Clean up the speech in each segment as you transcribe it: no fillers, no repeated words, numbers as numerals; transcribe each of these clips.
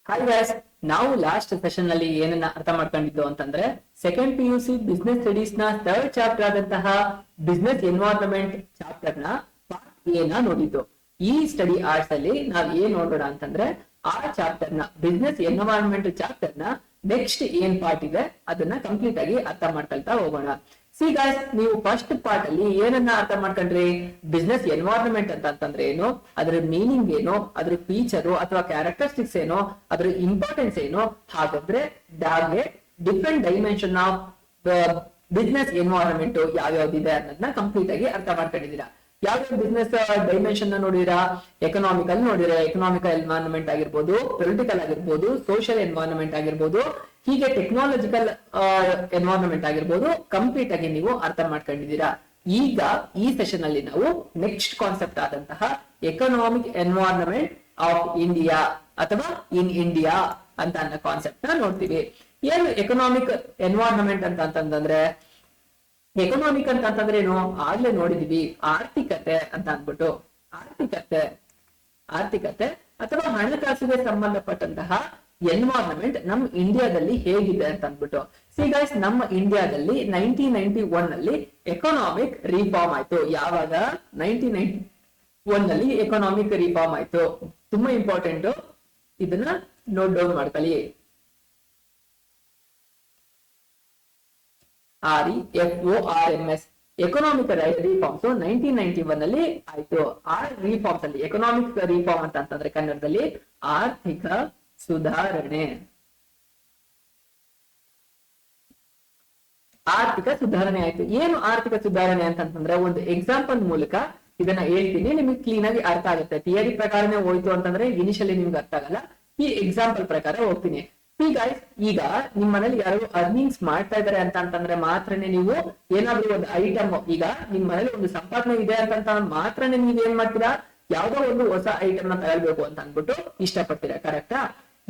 Hi guys, ನಾವು last session ನಲ್ಲಿ ಏನನ್ನ ಅರ್ಥ ಮಾಡ್ಕೊಂಡಿದ್ದು ಅಂತಂದ್ರೆ ಸೆಕೆಂಡ್ PUC ಬಿಸ್ನೆಸ್ ಸ್ಟಡೀಸ್ ನ ಥರ್ಡ್ ಚಾಪ್ಟರ್ ಆದಂತಹ ಬಿಸ್ನೆಸ್ ಎನ್ವೈರನ್ಮೆಂಟ್ ಚಾಪ್ಟರ್ ನ ಪಾರ್ಟ್ ಎ ನ ನೋಡಿದ್ದು. ಈ ಸ್ಟಡಿ ಆರ್ಟ್ಸ್ ಅಲ್ಲಿ ನಾವ್ ಏನ್ ನೋಡೋಣ ಅಂತಂದ್ರೆ ಆ ಚಾಪ್ಟರ್ ನ ಬಿಸ್ನೆಸ್ ಎನ್ವೈರನ್ಮೆಂಟ್ ಚಾಪ್ಟರ್ ನ ನೆಕ್ಸ್ಟ್ ಏನ್ ಪಾರ್ಟ್ ಇದೆ ಅದನ್ನ ಕಂಪ್ಲೀಟ್ ಆಗಿ ಅರ್ಥ ಮಾಡ್ಕೊಳ್ತಾ ಹೋಗೋಣ. ಸಿ ಗಾಯ್ಸ್, ನೀವು ಫಸ್ಟ್ ಪಾರ್ಟ್ ಅಲ್ಲಿ ಏನನ್ನ ಅರ್ಥ ಮಾಡ್ಕೊಂಡ್ರಿ? ಬಿಸ್ನೆಸ್ ಎನ್ವೈರನ್ಮೆಂಟ್ ಅಂತಂದ್ರೆ ಏನು, ಅದ್ರ ಮೀನಿಂಗ್ ಏನು, ಅದ್ರ ಫೀಚರ್ ಅಥವಾ ಕ್ಯಾರೆಕ್ಟರಿಸ್ಟಿಕ್ಸ್ ಏನು, ಅದ್ರ ಇಂಪಾರ್ಟೆನ್ಸ್ ಏನು, ಹಾಗಾದ್ರೆ different dimension of business environment ಯಾವ್ಯಾವ್ದಿದೆ ಅನ್ನೋದನ್ನ ಕಂಪ್ಲೀಟ್ ಆಗಿ ಅರ್ಥ ಮಾಡ್ಕೊಂಡಿದ್ದೀರಾ. ಯಾವ್ಯಾವ ಬಿಸ್ನೆಸ್ ಡೈಮೆನ್ಷನ್ ನೋಡಿರಾ? ಎಕನಾಮಿಕಲ್ ನೋಡಿರಾ, ಎಕನಾಮಿಕಲ್ ಎನ್ವೈರನ್ಮೆಂಟ್ ಆಗಿರ್ಬೋದು, ಪೊಲಿಟಿಕಲ್ ಆಗಿರ್ಬೋದು, ಸೋಷಿಯಲ್ ಎನ್ವೈರನ್ಮೆಂಟ್ ಆಗಿರ್ಬೋದು, ಹೀಗೆ ಟೆಕ್ನಾಲಜಿಕಲ್ ಎನ್ವೈರನ್ಮೆಂಟ್ ಆಗಿರ್ಬೋದು. ಕಂಪ್ಲೀಟ್ ಆಗಿ ನೀವು ಅರ್ಥ ಮಾಡ್ಕೊಂಡಿದ್ದೀರಾ. ಈಗ ಈ ಸೆಷನ್ ಅಲ್ಲಿ ನಾವು ನೆಕ್ಸ್ಟ್ ಕಾನ್ಸೆಪ್ಟ್ ಆದಂತಹ ಎಕನಾಮಿಕ್ ಎನ್ವೈರನ್ಮೆಂಟ್ ಆಫ್ ಇಂಡಿಯಾ ಅಥವಾ ಇನ್ ಇಂಡಿಯಾ ಅಂತ ಅನ್ನೋ ಕಾನ್ಸೆಪ್ಟ್ ನ ನೋಡ್ತೀವಿ. ಏನು ಎಕನಾಮಿಕ್ ಎನ್ವೈರನ್ಮೆಂಟ್ ಅಂತಂದ್ರೆ, ಎಕನಾಮಿಕ್ ಅಂತಂದ್ರೆ ಏನು ಆಗ್ಲೇ ನೋಡಿದೀವಿ, ಆರ್ಥಿಕತೆ ಅಂತ ಅಂದ್ಬಿಟ್ಟು. ಆರ್ಥಿಕತೆ ಅಥವಾ ಹಣಕಾಸಿಗೆ ಸಂಬಂಧಪಟ್ಟಂತಹ ಎನ್ವೈರನ್ಮೆಂಟ್ ನಮ್ಮ ಇಂಡಿಯಾದಲ್ಲಿ ಹೇಗಿದೆ ಅಂತ ಅಂದ್ಬಿಟ್ಟು. ಸಿ ಗೈಸ್, ನಮ್ಮ ಇಂಡಿಯಾದಲ್ಲಿ 1991 ನಲ್ಲಿ ಎಕನಾಮಿಕ್ ರಿಫಾರ್ಮ್ ಆಯ್ತು. ಯಾವಾಗ? 1991 ನಲ್ಲಿ ಎಕನಾಮಿಕ್ ರಿಫಾರ್ಮ್ ಆಯ್ತು. ತುಂಬಾ ಇಂಪಾರ್ಟೆಂಟ್, ಇದನ್ನ ನೋಟ್ ಡೌನ್ ಮಾಡ್ಕೊಳ್ಳಿ. REFORMS ಎಕನಾಮಿಕ್ ರಿಫಾರ್ಮ್ಸ್ 1991 ನಲ್ಲಿ ಆಯ್ತು. ಆ ರಿಫಾರ್ಮ್ಸ್ ಅಲ್ಲಿ ಎಕನಾಮಿಕ್ ರಿಫಾರ್ಮ್ ಅಂತಂದ್ರೆ ಕನ್ನಡದಲ್ಲಿ ಆರ್ಥಿಕ ಸುಧಾರಣೆ. ಆರ್ಥಿಕ ಸುಧಾರಣೆ ಆಯ್ತು. ಏನು ಆರ್ಥಿಕ ಸುಧಾರಣೆ ಅಂತಂದ್ರೆ ಒಂದು ಎಕ್ಸಾಂಪಲ್ ಮೂಲಕ ಇದನ್ನ ಹೇಳ್ತೀನಿ, ನಿಮಗೆ ಕ್ಲೀನ್ ಆಗಿ ಅರ್ಥ ಆಗುತ್ತೆ. ಥಿಯರಿ ಪ್ರಕಾರನೇ ಹೋಯ್ತು ಅಂತಂದ್ರೆ ಇನಿಷಿಯಲಿ ನಿಮ್ಗೆ ಅರ್ಥ ಆಗಲ್ಲ. ಈ ಎಕ್ಸಾಂಪಲ್ ಪ್ರಕಾರ ಹೋಗ್ತೀನಿ. ಈಗ ನಿಮ್ ಮನೇಲಿ ಯಾರು ಅರ್ನಿಂಗ್ಸ್ ಮಾಡ್ತಾ ಇದಾರೆ ಅಂತಂದ್ರೆ ಮಾತ್ರನೇ ನೀವು ಏನಾದ್ರೂ ಒಂದು ಐಟಮ್, ಈಗ ನಿಮ್ ಮನೇಲಿ ಒಂದು ಸಂಪಾದನೆ ಇದೆ ಅಂತ ಮಾತ್ರನೇ ನೀವ್ ಏನ್ ಮಾಡ್ತೀರಾ? ಯಾವ್ದೋ ಒಂದು ಹೊಸ ಐಟಮ್ ನ ತಗೊಳ್ಬೇಕು ಅಂತ ಅನ್ಬಿಟ್ಟು ಇಷ್ಟಪಡ್ತೀರಾ, ಕರೆಕ್ಟಾ?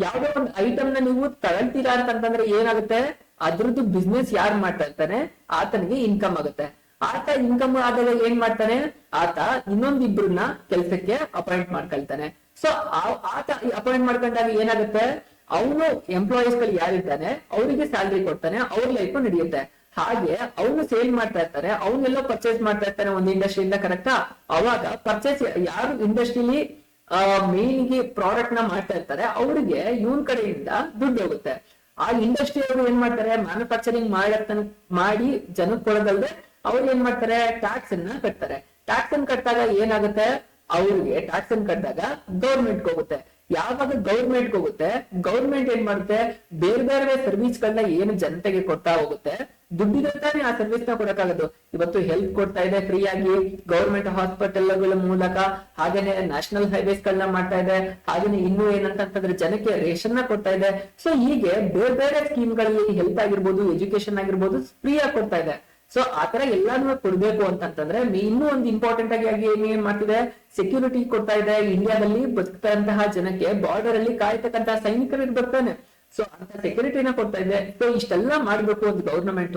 ಯಾವ್ದೋ ಒಂದು ಐಟಮ್ ನ ನೀವು ತಗೊಳ್ತೀರಾ ಅಂತಂದ್ರೆ ಏನಾಗುತ್ತೆ? ಅದ್ರದ್ದು ಬಿಸ್ನೆಸ್ ಯಾರು ಮಾಡ್ತಾ ಇರ್ತಾನೆ ಆತನಿಗೆ ಇನ್ಕಮ್ ಆಗುತ್ತೆ. ಆತ ಇನ್ಕಮ್ ಆದಾಗ ಏನ್ ಮಾಡ್ತಾನೆ? ಆತ ಇನ್ನೊಂದಿಬ್ರನ್ನ ಕೆಲ್ಸಕ್ಕೆ ಅಪಾಯಿಂಟ್ ಮಾಡ್ಕೊಳ್ತಾನೆ. ಸೊ ಆತ ಅಪಾಯಿಂಟ್ ಮಾಡ್ಕೊಂಡಾಗ ಏನಾಗುತ್ತೆ? ಅವನು ಎಂಪ್ಲಾಯೀಸ್ ಗಳು ಯಾರಿದ್ದಾನೆ ಅವರಿಗೆ ಸ್ಯಾಲ್ರಿ ಕೊಡ್ತಾನೆ, ಅವ್ರ ಲೈಫ್ ನಡೆಯುತ್ತೆ. ಹಾಗೆ ಅವನು ಸೇಲ್ ಮಾಡ್ತಾ ಇರ್ತಾರೆ, ಅವನ್ನೆಲ್ಲೋ ಪರ್ಚೇಸ್ ಮಾಡ್ತಾ ಇರ್ತಾನೆ ಒಂದು ಇಂಡಸ್ಟ್ರಿಯಿಂದ, ಕರೆಕ್ಟಾ? ಅವಾಗ ಪರ್ಚೇಸ್ ಯಾರು ಇಂಡಸ್ಟ್ರಿಲಿ ಮೇನ್ ಗೆ ಪ್ರಾಡಕ್ಟ್ ನ ಮಾಡ್ತಾ ಇರ್ತಾರೆ ಅವರಿಗೆ ಇವನ್ ಕಡೆಯಿಂದ ದುಡ್ಡು ಹೋಗುತ್ತೆ. ಆ ಇಂಡಸ್ಟ್ರಿ ಅವರು ಏನ್ ಮಾಡ್ತಾರೆ? ಮ್ಯಾನುಫ್ಯಾಕ್ಚರಿಂಗ್ ಮಾಡಿ ಜನಕ್ಕೆ ಕೊಡೋದಲ್ದೆ ಅವ್ರು ಏನ್ ಮಾಡ್ತಾರೆ? ಟ್ಯಾಕ್ಸ್ ಅನ್ನ ಕಟ್ತಾರೆ. ಟ್ಯಾಕ್ಸ್ ಅನ್ನ ಕಟ್ಟಿದಾಗ ಏನಾಗುತ್ತೆ? ಅವ್ರಿಗೆ ಟ್ಯಾಕ್ಸ್ ಅನ್ನ ಕಟ್ಟಿದಾಗ ಗೌರ್ಮೆಂಟ್ ಹೋಗುತ್ತೆ. ಯಾವಾಗ ಗೌರ್ಮೆಂಟ್ ಹೋಗುತ್ತೆ, ಗೌರ್ಮೆಂಟ್ ಏನ್ ಮಾಡುತ್ತೆ? ಬೇರೆ ಬೇರೆ ಸರ್ವಿಸ್ ಗಳನ್ನ ಏನು ಜನತೆಗೆ ಕೊಡ್ತಾ ಹೋಗುತ್ತೆ. ದುಡ್ಡಿದಂತಾನೆ ಆ ಸರ್ವಿಸ್ ನ ಕೊಡಕ್ಕಾಗದು. ಇವತ್ತು ಹೆಲ್ತ್ ಕೊಡ್ತಾ ಇದೆ ಫ್ರೀ ಆಗಿ ಗೌರ್ಮೆಂಟ್ ಹಾಸ್ಪಿಟಲ್ಗಳ ಮೂಲಕ, ಹಾಗೇನೆ ನ್ಯಾಷನಲ್ ಹೈವೇಸ್ ಗಳನ್ನ ಮಾಡ್ತಾ ಇದೆ, ಹಾಗೇನೆ ಇನ್ನೂ ಏನಂತಂದ್ರೆ ಜನಕ್ಕೆ ರೇಷನ್ ನ ಕೊಡ್ತಾ ಇದೆ. ಸೊ ಹೀಗೆ ಬೇರೆ ಬೇರೆ ಸ್ಕೀಮ್ ಗಳಲ್ಲಿ ಹೆಲ್ತ್ ಆಗಿರ್ಬೋದು, ಎಜುಕೇಶನ್ ಆಗಿರ್ಬೋದು ಫ್ರೀ ಆಗಿ ಕೊಡ್ತಾ ಇದೆ. ಸೊ ಆತರ ಎಲ್ಲಾನು ಕೊಡ್ಬೇಕು ಅಂತಂದ್ರೆ ಇನ್ನೂ ಒಂದು ಇಂಪಾರ್ಟೆಂಟ್ ಆಗಿ ಏನ್ ಮಾಡ್ತಿದೆ? ಸೆಕ್ಯೂರಿಟಿ ಕೊಡ್ತಾ ಇದೆ. ಇಂಡಿಯಾದಲ್ಲಿ ಬದುಕ್ತಂತಹ ಜನಕ್ಕೆ ಬಾರ್ಡರ್ ಅಲ್ಲಿ ಕಾಯ್ತಕ್ಕಂತಹ ಸೈನಿಕರು ಇರ್ಬೇಕಾನೆ. ಸೊ ಅಂತ ಸೆಕ್ಯೂರಿಟಿನ ಕೊಡ್ತಾ ಇದೆ. ಸೊ ಇಷ್ಟೆಲ್ಲ ಮಾಡ್ಬೇಕು ಒಂದು ಗೌರ್ಮೆಂಟ್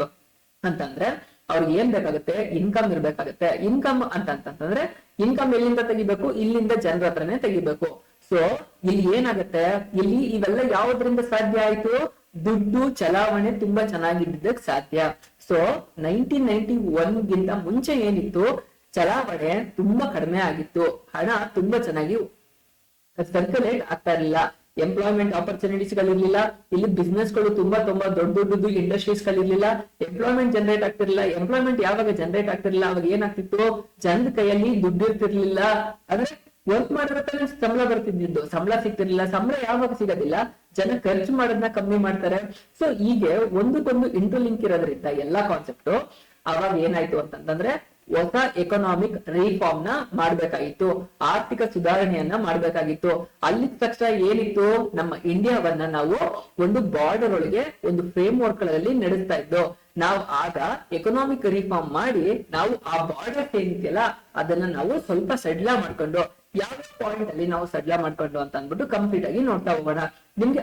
ಅಂತಂದ್ರೆ ಅವ್ರಿಗೆ ಏನ್ ಬೇಕಾಗುತ್ತೆ? ಇನ್ಕಮ್ ಇರ್ಬೇಕಾಗುತ್ತೆ. ಇನ್ಕಮ್ ಅಂತಂದ್ರೆ ಇನ್ಕಮ್ ಎಲ್ಲಿಂದ ತೆಗಿಬೇಕು? ಇಲ್ಲಿಂದ ಜನರ ಹತ್ರನೇ ತೆಗಿಬೇಕು. ಸೊ ಇಲ್ಲಿ ಏನಾಗುತ್ತೆ? ಇಲ್ಲಿ ಇವೆಲ್ಲ ಯಾವ್ದ್ರಿಂದ ಸಾಧ್ಯ ಆಯ್ತು? ದುಡ್ಡು ಚಲಾವಣೆ ತುಂಬಾ ಚೆನ್ನಾಗಿದ್ದಕ್ಕೆ ಸಾಧ್ಯ. ಸೊ 1991 ಗಿಂತ ಮುಂಚೆ ಏನಿತ್ತು? ಚಲಾವಣೆ ತುಂಬಾ ಕಡಿಮೆ ಆಗಿತ್ತು. ಹಣ ತುಂಬಾ ಚೆನ್ನಾಗಿ ಸರ್ಕ್ಯುಲೇಟ್ ಆಗ್ತಾ ಇರಲಿಲ್ಲ. ಎಂಪ್ಲಾಯ್ಮೆಂಟ್ ಆಪರ್ಚುನಿಟೀಸ್ ಗಳಿರ್ಲಿಲ್ಲ. ಇಲ್ಲಿ ಬಿಸ್ನೆಸ್ ಗಳು ತುಂಬಾ ದೊಡ್ಡದು ಇಂಡಸ್ಟ್ರೀಸ್ ಗಳಿರ್ಲಿಲ್ಲ. ಎಂಪ್ಲಾಯ್ಮೆಂಟ್ ಜನರೇಟ್ ಆಗ್ತಿರ್ಲಿಲ್ಲ. ಎಂಪ್ಲಾಯ್ಮೆಂಟ್ ಯಾವಾಗ ಜನರೇಟ್ ಆಗ್ತಿರ್ಲಿಲ್ಲ ಅವಾಗ ಏನಾಗ್ತಿತ್ತು? ಜನದ ಕೈಯಲ್ಲಿ ದುಡ್ಡು ಇರ್ತಿರ್ಲಿಲ್ಲ. ಅಂದ್ರೆ ವರ್ಕ್ ಮಾಡಿದ್ರೆ ಸಂಬಳ ಬರ್ತಿದ್ದು, ಸಂಬಳ ಸಿಗ್ತಿರ್ಲಿಲ್ಲ. ಸಂಬಳ ಯಾವಾಗ ಸಿಗೋದಿಲ್ಲ? ಜನ ಖರ್ಚು ಮಾಡೋದನ್ನ ಕಮ್ಮಿ ಮಾಡ್ತಾರೆ. ಸೊ ಹೀಗೆ ಒಂದಕ್ಕೊಂದು ಇಂಟರ್ಲಿಂಕ್ ಇರೋದ್ರಿಂದ ಎಲ್ಲಾ ಕಾನ್ಸೆಪ್ಟ್ ಅವಾಗ ಏನಾಯ್ತು ಅಂತಂದ್ರೆ ಹೊಸ ಎಕನಾಮಿಕ್ ರಿಫಾರ್ಮ್ ನ ಮಾಡ್ಬೇಕಾಗಿತ್ತು, ಆರ್ಥಿಕ ಸುಧಾರಣೆಯನ್ನ ಮಾಡ್ಬೇಕಾಗಿತ್ತು. ಅಲ್ಲಿ ತಕ್ಷಣ ಏನಿತ್ತು? ನಮ್ಮ ಇಂಡಿಯಾವನ್ನ ನಾವು ಒಂದು ಬಾರ್ಡರ್ ಒಳಗೆ ಒಂದು ಫ್ರೇಮ್ ವರ್ಕ್ ಗಳಲ್ಲಿ ನಡೆಸ್ತಾ ಇದ್ದು. ನಾವು ಆಗ ಎಕನಾಮಿಕ್ ರಿಫಾರ್ಮ್ ಮಾಡಿ ನಾವು ಆ ಬಾರ್ಡರ್ ಏನಿದೆಯಲ್ಲ ಅದನ್ನ ನಾವು ಸ್ವಲ್ಪ ಸಡ್ಲ ಮಾಡ್ಕೊಂಡು, ಯಾವ ಪಾಯಿಂಟ್ ಅಲ್ಲಿ ನಾವು ಸಡ್ಲ ಮಾಡ್ಕೊಂಡು ಅಂತ ಅಂದ್ಬಿಟ್ಟು ಕಂಪ್ಲೀಟ್ ಆಗಿ ನೋಡ್ತಾ ಹೋಗೋಣ. ನಿಮ್ಗೆ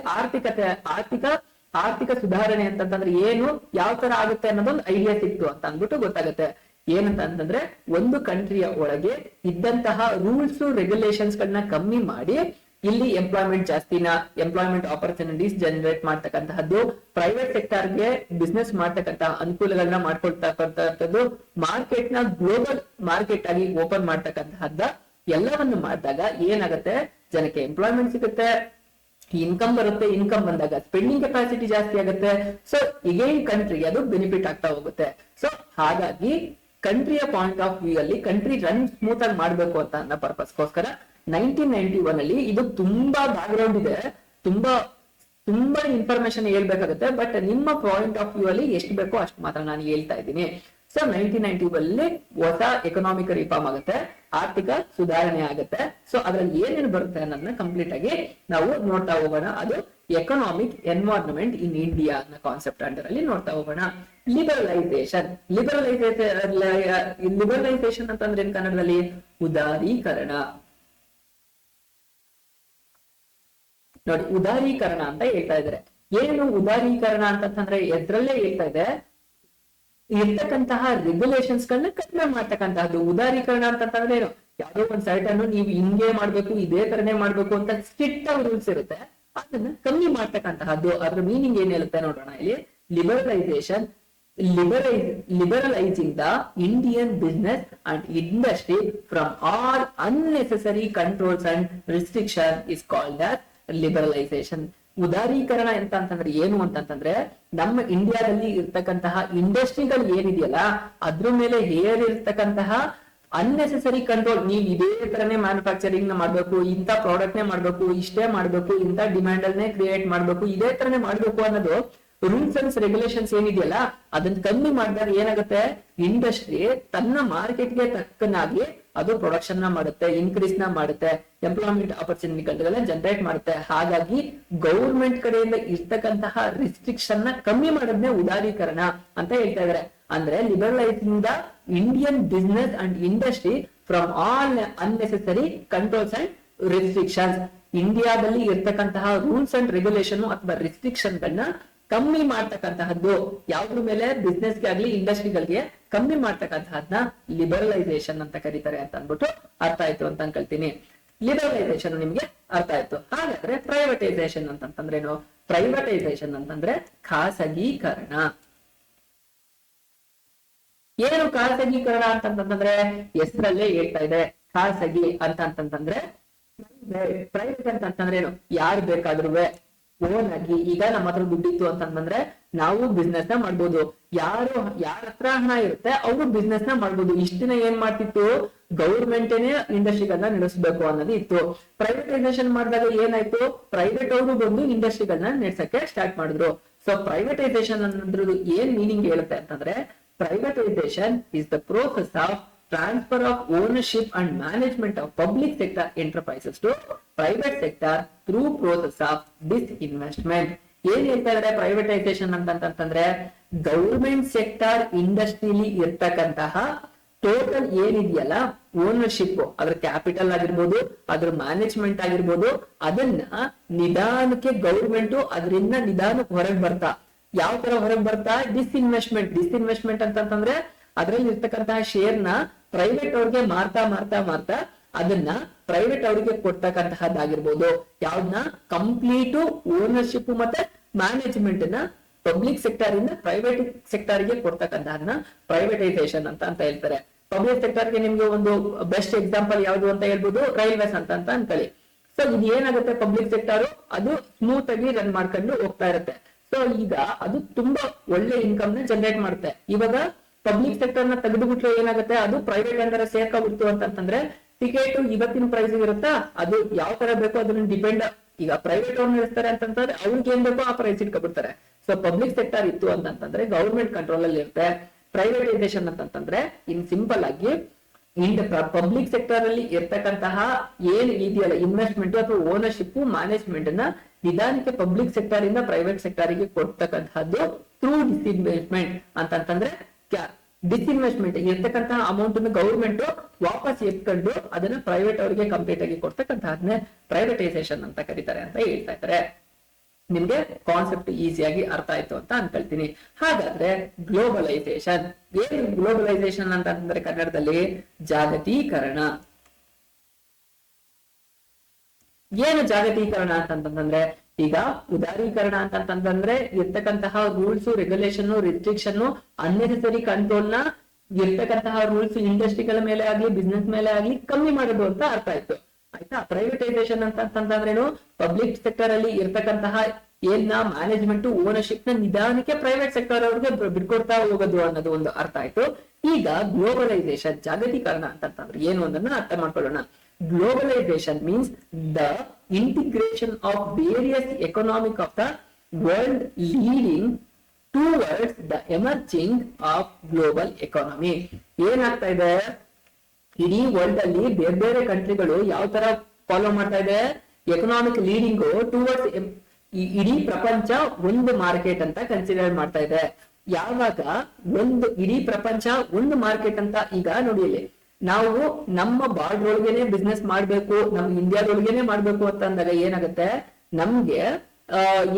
ಆರ್ಥಿಕ ಸುಧಾರಣೆ ಅಂತಂದ್ರೆ ಏನು, ಯಾವ ತರ ಆಗುತ್ತೆ ಅನ್ನೋದೊಂದು ಐಡಿಯಾ ಸಿಕ್ತು ಅಂತ ಅಂದ್ಬಿಟ್ಟು ಗೊತ್ತಾಗುತ್ತೆ. ಏನಂತ ಅಂತಂದ್ರೆ ಒಂದು ಕಂಟ್ರಿಯ ಒಳಗೆ ಇದ್ದಂತಹ ರೂಲ್ಸ್ ರೆಗ್ಯುಲೇಷನ್ಸ್ ಗಳನ್ನ ಕಮ್ಮಿ ಮಾಡಿ ಇಲ್ಲಿ ಎಂಪ್ಲಾಯ್ಮೆಂಟ್ ಜಾಸ್ತಿನ, ಎಂಪ್ಲಾಯ್ಮೆಂಟ್ ಆಪರ್ಚುನಿಟೀಸ್ ಜನರೇಟ್ ಮಾಡ್ತಕ್ಕಂತಹದ್ದು, ಪ್ರೈವೇಟ್ ಸೆಕ್ಟರ್ಗೆ ಬಿಸ್ನೆಸ್ ಮಾಡ್ತಕ್ಕಂತಹ ಅನುಕೂಲಗಳನ್ನ ಮಾಡ್ಕೊಳ್ತಕ್ಕಂತಹದ್ದು, ಮಾರ್ಕೆಟ್ ನ ಗ್ಲೋಬಲ್ ಮಾರ್ಕೆಟ್ ಆಗಿ ಓಪನ್ ಮಾಡ್ತಕ್ಕಂತಹದ್ದ ಎಲ್ಲವನ್ನು ಮಾಡಿದಾಗ ಏನಾಗುತ್ತೆ, ಜನಕ್ಕೆ ಎಂಪ್ಲಾಯ್ಮೆಂಟ್ ಸಿಗುತ್ತೆ, ಇನ್ಕಮ್ ಬರುತ್ತೆ, ಇನ್ಕಮ್ ಬಂದಾಗ ಸ್ಪೆಂಡಿಂಗ್ ಕೆಪಾಸಿಟಿ ಜಾಸ್ತಿ ಆಗುತ್ತೆ. ಸೊ ಇಗೇನ್ ಕಂಟ್ರಿ ಅದು ಬೆನಿಫಿಟ್ ಆಗ್ತಾ ಹೋಗುತ್ತೆ. ಸೊ ಹಾಗಾಗಿ ಕಂಟ್ರಿಯ ಪಾಯಿಂಟ್ ಆಫ್ ವ್ಯೂ ಅಲ್ಲಿ ಕಂಟ್ರಿ ರನ್ ಸ್ಮೂತ್ ಆಗಿ ಮಾಡ್ಬೇಕು ಅಂತ ಅನ್ನೋ ಪರ್ಪಸ್ಗೋಸ್ಕರ 1991 ಅಲ್ಲಿ ಇದು ತುಂಬಾ ಬ್ಯಾಕ್ ಗ್ರೌಂಡ್ ಇದೆ, ತುಂಬಾ ಇನ್ಫಾರ್ಮೇಶನ್ ಹೇಳ್ಬೇಕಾಗುತ್ತೆ. ಬಟ್ ನಿಮ್ಮ ಪಾಯಿಂಟ್ ಆಫ್ ವ್ಯೂ ಅಲ್ಲಿ ಎಷ್ಟು ಬೇಕೋ ಅಷ್ಟು ಮಾತ್ರ ನಾನು ಹೇಳ್ತಾ ಇದ್ದೀನಿ. ಸೊ 1991 ಅಲ್ಲಿ ಹೊಸ ಎಕನಾಮಿಕ್ ರಿಫಾರ್ಮ್ ಆಗುತ್ತೆ, ಆರ್ಥಿಕ ಸುಧಾರಣೆ ಆಗುತ್ತೆ. ಸೊ ಅದ್ರಲ್ಲಿ ಏನೇನು ಬರುತ್ತೆ ಅನ್ನೋದನ್ನ ಕಂಪ್ಲೀಟ್ ಆಗಿ ನಾವು ನೋಡ್ತಾ ಹೋಗೋಣ. ಅದು ಎಕನಾಮಿಕ್ ಎನ್ವೈರನ್ಮೆಂಟ್ ಇನ್ ಇಂಡಿಯಾ ಅನ್ನೋ ಕಾನ್ಸೆಪ್ಟ್ ಅಂಡರ್ ಅಲ್ಲಿ ನೋಡ್ತಾ ಹೋಗೋಣ. ಲಿಬರಲೈಸೇಷನ್ ಅಂತಂದ್ರೆ ಏನ್ ಕನ್ನಡದಲ್ಲಿ? ಉದಾರೀಕರಣ. ನೋಡಿ, ಉದಾರೀಕರಣ ಅಂತ ಹೇಳ್ತಾ ಇದ್ದಾರೆ. ಏನು ಉದಾರೀಕರಣ ಅಂತಂದ್ರೆ ಎದ್ರಲ್ಲೇ ಹೇಳ್ತಾ ಇದೆ, ಇರ್ತಕ್ಕಂತಹ ರೆಗ್ಯುಲೇಷನ್ಸ್ ಗಳನ್ನ ಕಡಿಮೆ ಮಾಡ್ತಕ್ಕಂತಹದ್ದು. ಉದಾರೀಕರಣ ಅಂತಂದ್ರೆ ಏನು? ಯಾವ್ದೋ ಒಂದ್ ಸೈಟ್ ಅನ್ನು ನೀವು ಹಿಂಗೆ ಮಾಡ್ಬೇಕು, ಇದೇ ತರನೇ ಮಾಡ್ಬೇಕು ಅಂತ ಸ್ಟ್ರಿಕ್ಟ್ ಆಗಿ ರೂಲ್ಸ್ ಇರುತ್ತೆ, ಅದನ್ನ ಕಮ್ಮಿ ಮಾಡ್ತಕ್ಕಂತಹದ್ದು. ಅದ್ರ ಮೀನಿಂಗ್ ಏನ್ ಹೇಳುತ್ತೆ ನೋಡೋಣ ಇಲ್ಲಿ. Liberalisation, liberalizing the Indian business and industry from all unnecessary controls and restriction is called as liberalization. ಉದಾರೀಕರಣ ಎಂತ ಅಂತಂದ್ರೆ ಏನು ಅಂತಂದ್ರೆ, ನಮ್ಮ ಇಂಡಿಯಾದಲ್ಲಿ ಇರ್ತಕ್ಕಂತಹ ಇಂಡಸ್ಟ್ರಿಗಳು ಏನಿದೆಯಲ್ಲ ಅದ್ರ ಮೇಲೆ ಹೇರಿರ್ತಕ್ಕಂತಹ ಅನ್ನೆಸೆಸರಿ ಕಂಟ್ರೋಲ್. ನೀವು ಇದೇ ತರನೇ ಮ್ಯಾನುಫ್ಯಾಕ್ಚರಿಂಗ್ ನ ಮಾಡ್ಬೇಕು, ಇಂಥ ಪ್ರಾಡಕ್ಟ್ ನೇ ಮಾಡ್ಬೇಕು, ಇಷ್ಟೇ ಮಾಡ್ಬೇಕು, ಇಂಥ ಡಿಮ್ಯಾಂಡ್ ಅಲ್ನೇ ಕ್ರಿಯೇಟ್ ಮಾಡ್ಬೇಕು, ಇದೇ ತರನೇ ಮಾಡ್ಬೇಕು ಅನ್ನೋದು ರೂಲ್ಸ್ ಅಂಡ್ ರೆಗ್ಯುಲೇಷನ್ಸ್ ಏನಿದೆಯಲ್ಲ ಅದನ್ನ ಕಮ್ಮಿ ಮಾಡಿದಾಗ ಏನಾಗುತ್ತೆ, ಇಂಡಸ್ಟ್ರಿ ತನ್ನ ಮಾರ್ಕೆಟ್ಗೆ ತಕ್ಕನಾಗಿ ಅದು ಪ್ರೊಡಕ್ಷನ್ ನ ಮಾಡುತ್ತೆ, ಇನ್ಕ್ರೀಸ್ ನ ಮಾಡುತ್ತೆ, ಎಂಪ್ಲಾಯ್ಮೆಂಟ್ ಆಪರ್ಚುನಿಟಿಗಳನ್ನ ಜನರೇಟ್ ಮಾಡುತ್ತೆ. ಹಾಗಾಗಿ ಗೌರ್ಮೆಂಟ್ ಕಡೆಯಿಂದ ಇರ್ತಕ್ಕಂತಹ ರಿಸ್ಟ್ರಿಕ್ಷನ್ ನ ಕಮ್ಮಿ ಮಾಡೋದನ್ನೇ ಉದಾರೀಕರಣ ಅಂತ ಹೇಳ್ತಾ ಇದಾರೆ. ಅಂದ್ರೆ liberalising the Indian business and industry from all unnecessary controls and restrictions. ಇಂಡಿಯಾದಲ್ಲಿ ಇರ್ತಕ್ಕಂತಹ ರೂಲ್ಸ್ ಅಂಡ್ ರೆಗ್ಯುಲೇಷನ್ ಅಥವಾ ರಿಸ್ಟ್ರಿಕ್ಷನ್ ಗಳನ್ನ ಕಮ್ಮಿ ಮಾಡ್ತಕ್ಕಂತಹದ್ದು. ಯಾವ್ದ್ರ ಮೇಲೆ? ಬಿಸ್ನೆಸ್ಗೆ ಆಗ್ಲಿ ಇಂಡಸ್ಟ್ರಿಗಳಿಗೆ ಕಮ್ಮಿ ಮಾಡ್ತಕ್ಕಂತಹದ್ನ ಲಿಬರಲೈಸೇಷನ್ ಅಂತ ಕರೀತಾರೆ ಅಂತ ಅಂದ್ಬಿಟ್ಟು ಅರ್ಥ ಆಯ್ತು ಅಂತ ಅನ್ಕೊಳ್ತೀನಿ. ಲಿಬರಲೈಸೇಷನ್ ನಿಮ್ಗೆ ಅರ್ಥ ಆಯ್ತು. ಹಾಗಾದ್ರೆ ಪ್ರೈವೇಟೈಸೇಷನ್ ಅಂತಂದ್ರೇನು? ಪ್ರೈವೇಟೈಸೇಷನ್ ಅಂತಂದ್ರೆ ಖಾಸಗೀಕರಣ. ಏನು ಖಾಸಗೀಕರಣ ಅಂತಂತಂದ್ರೆ ಹೆಸರಲ್ಲೇ ಹೇಳ್ತಾ ಇದೆ. ಖಾಸಗಿ ಅಂತಂತಂದ್ರೆ ಪ್ರೈವೇಟ್ ಅಂತಂತಂದ್ರೆ ಏನು? ಯಾರು ಬೇಕಾದ್ರೂ ಓನ್ ಆಗಿ, ಈಗ ನಮ್ಮ ಹತ್ರ ದುಡ್ಡಿತ್ತು ಅಂತಂದ್ರೆ ನಾವು ಬಿಸ್ನೆಸ್ ನ ಮಾಡ್ಬೋದು. ಯಾರ ಹತ್ರ ಹಣ ಇರುತ್ತೆ ಅವರು ಬಿಸ್ನೆಸ್ ನ ಮಾಡ್ಬೋದು. ಇಷ್ಟ ದಿನ ಏನ್ ಮಾಡ್ತಿತ್ತು, ಗೌರ್ಮೆಂಟೇನೆ ಇಂಡಸ್ಟ್ರಿಗಳನ್ನ ನಡೆಸಬೇಕು ಅನ್ನೋದು ಇತ್ತು. ಪ್ರೈವೇಟೈಸೇಷನ್ ಮಾಡಿದಾಗ ಏನಾಯ್ತು, ಪ್ರೈವೇಟ್ ಅವರು ಬಂದು ಇಂಡಸ್ಟ್ರಿಗಳನ್ನ ನಡೆಸಕ್ಕೆ ಸ್ಟಾರ್ಟ್ ಮಾಡಿದ್ರು. ಸೊ ಪ್ರೈವೇಟೈಸೇಷನ್ ಅನ್ನೋದ್ರದ್ದು ಏನ್ ಮೀನಿಂಗ್ ಹೇಳುತ್ತೆ ಅಂತಂದ್ರೆ, privatization is the process of transfer of ownership and management of public sector enterprises to private sector through process of disinvestment. ಏನ್ ಹೇಳ್ತಾ ಇದ್ದಾರೆ ಪ್ರೈವೇಟೈಸೇಷನ್ ಅಂತಂದ್ರೆ, ಗೌರ್ಮೆಂಟ್ ಸೆಕ್ಟರ್ ಇಂಡಸ್ಟ್ರಿಲಿ ಇರ್ತಕ್ಕಂತಹ ಟೋಟಲ್ ಏನಿದೆಯಲ್ಲ ಓನರ್ಶಿಪ್, ಅದ್ರ ಕ್ಯಾಪಿಟಲ್ ಆಗಿರ್ಬೋದು, ಅದ್ರ ಮ್ಯಾನೇಜ್ಮೆಂಟ್ ಆಗಿರ್ಬೋದು, ಅದನ್ನ ನಿಧಾನಕ್ಕೆ ಗೌರ್ಮೆಂಟ್ ಅದರಿಂದ ನಿಧಾನಕ್ಕೆ ಹೊರಗೆ ಬರ್ತಾ. ಯಾವ ತರ ಹೊರಗೆ ಬರ್ತಾ? ಡಿಸ್ಇನ್ವೆಸ್ಟ್ಮೆಂಟ್ ಅಂತಂದ್ರೆ ಅದ್ರಲ್ಲಿ ಇರ್ತಕ್ಕಂತಹ ಶೇರ್ ನ ಪ್ರೈವೇಟ್ ಅವ್ರಿಗೆ ಮಾರ್ತಾ ಅದನ್ನ ಪ್ರೈವೇಟ್ ಅವರಿಗೆ ಕೊಡ್ತಕ್ಕಂತಹದ್ದಾಗಿರ್ಬೋದು. ಯಾವ್ದನ್ನ? ಕಂಪ್ಲೀಟ್ ಓನರ್ಶಿಪ್ ಮತ್ತೆ ಮ್ಯಾನೇಜ್ಮೆಂಟ್ ನ ಪಬ್ಲಿಕ್ ಸೆಕ್ಟರ್ ಇಂದ ಪ್ರೈವೇಟ್ ಸೆಕ್ಟರ್ ಗೆ ಕೊಡ್ತಕ್ಕಂತಹದನ್ನ ಪ್ರೈವೇಟೈಸೇಷನ್ ಅಂತ ಹೇಳ್ತಾರೆ. ಪಬ್ಲಿಕ್ ಸೆಕ್ಟರ್ ಗೆ ನಿಮ್ಗೆ ಒಂದು ಬೆಸ್ಟ್ ಎಕ್ಸಾಂಪಲ್ ಯಾವ್ದು ಅಂತ ಹೇಳ್ಬೋದು, ರೈಲ್ವೇಸ್ ಅಂತ ಅನ್ಕೊಳ್ಳಿ. ಸೊ ಇದು ಏನಾಗುತ್ತೆ, ಪಬ್ಲಿಕ್ ಸೆಕ್ಟರ್ ಅದು ಸ್ಮೂತ್ ಆಗಿ ರನ್ ಮಾಡ್ಕೊಂಡು ಹೋಗ್ತಾ ಇರುತ್ತೆ. ಸೊ ಈಗ ಅದು ತುಂಬಾ ಒಳ್ಳೆ ಇನ್ಕಮ್ ನ ಜನರೇಟ್ ಮಾಡುತ್ತೆ. ಇವಾಗ ಪಬ್ಲಿಕ್ ಸೆಕ್ಟರ್ ನ ತೆಗೆದುಬಿಟ್ರೆ ಏನಾಗುತ್ತೆ, ಅದು ಪ್ರೈವೇಟ್ ಅಂದ್ರೆ ಸೇರ್ಕೊಬಿಡ್ತು ಅಂತಂದ್ರೆ ಟಿಕೆಟ್ ಇವತ್ತಿನ ಪ್ರೈಸ್ ಇರುತ್ತಾ, ಅದು ಯಾವ ತರ ಬೇಕೋ ಅದನ್ನ ಡಿಪೆಂಡ್. ಈಗ ಪ್ರೈವೇಟ್ ಅವ್ರು ನಡೆಸ್ತಾರೆ ಅಂತಂದ್ರೆ ಅವ್ರಿಗೆ ಏನ್ ಬೇಕೋ ಆ ಪ್ರೈಸ್ ಇಟ್ಕೊಬಿಡ್ತಾರೆ. ಸೊ ಪಬ್ಲಿಕ್ ಸೆಕ್ಟರ್ ಇತ್ತು ಅಂತಂದ್ರೆ ಗೌರ್ಮೆಂಟ್ ಕಂಟ್ರೋಲ್ ಅಲ್ಲಿ ಇರುತ್ತೆ. ಪ್ರೈವೇಟೈಸೇಷನ್ ಅಂತಂದ್ರೆ ಇನ್ ಸಿಂಪಲ್ ಆಗಿ ಪಬ್ಲಿಕ್ ಸೆಕ್ಟರ್ ಅಲ್ಲಿ ಇರ್ತಕ್ಕಂತಹ ಏನ್ ಇದೆಯಲ್ಲ ಇನ್ವೆಸ್ಟ್ಮೆಂಟ್ ಅಥವಾ ಓನರ್ಶಿಪ್ ಮ್ಯಾನೇಜ್ಮೆಂಟ್ ನ ನಿಧಾನಕ್ಕೆ ಪಬ್ಲಿಕ್ ಸೆಕ್ಟರ್ ಇಂದ ಪ್ರೈವೇಟ್ ಸೆಕ್ಟರ್ ಗೆ ಕೊಡ್ತಕ್ಕಂತಹದ್ದು ಥ್ರೂ ಡಿಸ್ಇನ್ವೆಸ್ಟ್ಮೆಂಟ್ ಅಂತಂದ್ರೆ ಡಿಸ್ಇನ್ವೆಸ್ಟ್ಮೆಂಟ್ ಇರ್ತಕ್ಕಂತಹ ಅಮೌಂಟ್ ಗೌರ್ಮೆಂಟ್ ವಾಪಸ್ ಎತ್ಕೊಂಡು ಅದನ್ನ ಪ್ರೈವೇಟ್ ಅವರಿಗೆ ಕಂಪ್ಲೀಟ್ ಆಗಿ ಕೊಡ್ತಕ್ಕಂತಹದ್ನೇ ಪ್ರೈವೇಟೈಸೇಷನ್ ಅಂತ ಕರೀತಾರೆ ಅಂತ ಹೇಳ್ತಾ ಇದ್ದಾರೆ. ನಿಮ್ಗೆ ಕಾನ್ಸೆಪ್ಟ್ ಈಸಿಯಾಗಿ ಅರ್ಥ ಆಯ್ತು ಅಂತ ಅನ್ಕೊಳ್ತೀನಿ. ಹಾಗಾದ್ರೆ ಗ್ಲೋಬಲೈಸೇಷನ್ ಏನು? ಗ್ಲೋಬಲೈಸೇಷನ್ ಅಂತಂದ್ರೆ ಕನ್ನಡದಲ್ಲಿ ಜಾಗತೀಕರಣ. ಏನು ಜಾಗತೀಕರಣ ಅಂತಂತಂದ್ರೆ, ಈಗ ಉದಾರೀಕರಣ ಅಂತಂತಂದ್ರೆ ಇರ್ತಕ್ಕಂತಹ rules, regulation, restriction, unnecessary control ನ ಇರ್ತಕ್ಕಂತಹ ರೂಲ್ಸ್ ಇಂಡಸ್ಟ್ರಿಗಳ ಮೇಲೆ ಆಗ್ಲಿ ಬಿಸ್ನೆಸ್ ಮೇಲೆ ಆಗ್ಲಿ ಕಮ್ಮಿ ಮಾಡೋದು ಅಂತ ಅರ್ಥ ಆಯ್ತು. ಆಯ್ತಾ. ಪ್ರೈವೇಟೈಸೇಷನ್ ಅಂತಂತಂದ್ರೇನು, ಪಬ್ಲಿಕ್ ಸೆಕ್ಟರ್ ಅಲ್ಲಿ ಇರ್ತಕ್ಕಂತಹ ಏನ ಮ್ಯಾನೇಜ್ಮೆಂಟ್ ಓನರ್ಶಿಪ್ ನ ನಿಧಾನಕ್ಕೆ ಪ್ರೈವೇಟ್ ಸೆಕ್ಟರ್ ಅವ್ರಿಗೆ ಬಿಡ್ಕೊಡ್ತಾ ಹೋಗೋದು ಅನ್ನೋದು ಒಂದು ಅರ್ಥ ಆಯ್ತು. ಈಗ ಗ್ಲೋಬಲೈಸೇಷನ್, ಜಾಗತೀಕರಣ ಅಂತಂದ್ರೆ ಏನು ಅನ್ನೋದನ್ನ ಅರ್ಥ ಮಾಡ್ಕೊಳ್ಳೋಣ. Globalisation means the integration of various economic of the world leading towards the emerging of global economy. ಏನಾಗ್ತಾ ಇದೆ, ಇಡೀ ವರ್ಲ್ಡ್ ಅಲ್ಲಿ ಬೇರೆ ಬೇರೆ ಕಂಟ್ರಿಗಳು ಯಾವ ತರ ಫಾಲೋ ಮಾಡ್ತಾ ಇದೆ, ಎಕನಾಮಿಕ್ ಲೀಡಿಂಗ್ ಟುವರ್ಡ್ಸ್ ಇಡೀ ಪ್ರಪಂಚ ಒಂದು ಮಾರ್ಕೆಟ್ ಅಂತ ಕನ್ಸಿಡರ್ ಮಾಡ್ತಾ ಇದೆ. ಯಾವಾಗ ಒಂದು ಇಡೀ ಪ್ರಪಂಚ ಒಂದು ಮಾರ್ಕೆಟ್ ಅಂತ, ಈಗ ನೋಡಿ ಇಲ್ಲಿ ನಾವು ನಮ್ಮ ಬಾರ್ಡರ್ ಒಳಗೇನೆ ಬಿಸ್ನೆಸ್ ಮಾಡ್ಬೇಕು, ನಮ್ ಇಂಡಿಯಾದೊಳಗೇನೆ ಮಾಡ್ಬೇಕು ಅಂತ ಅಂದಾಗ ಏನಾಗುತ್ತೆ, ನಮ್ಗೆ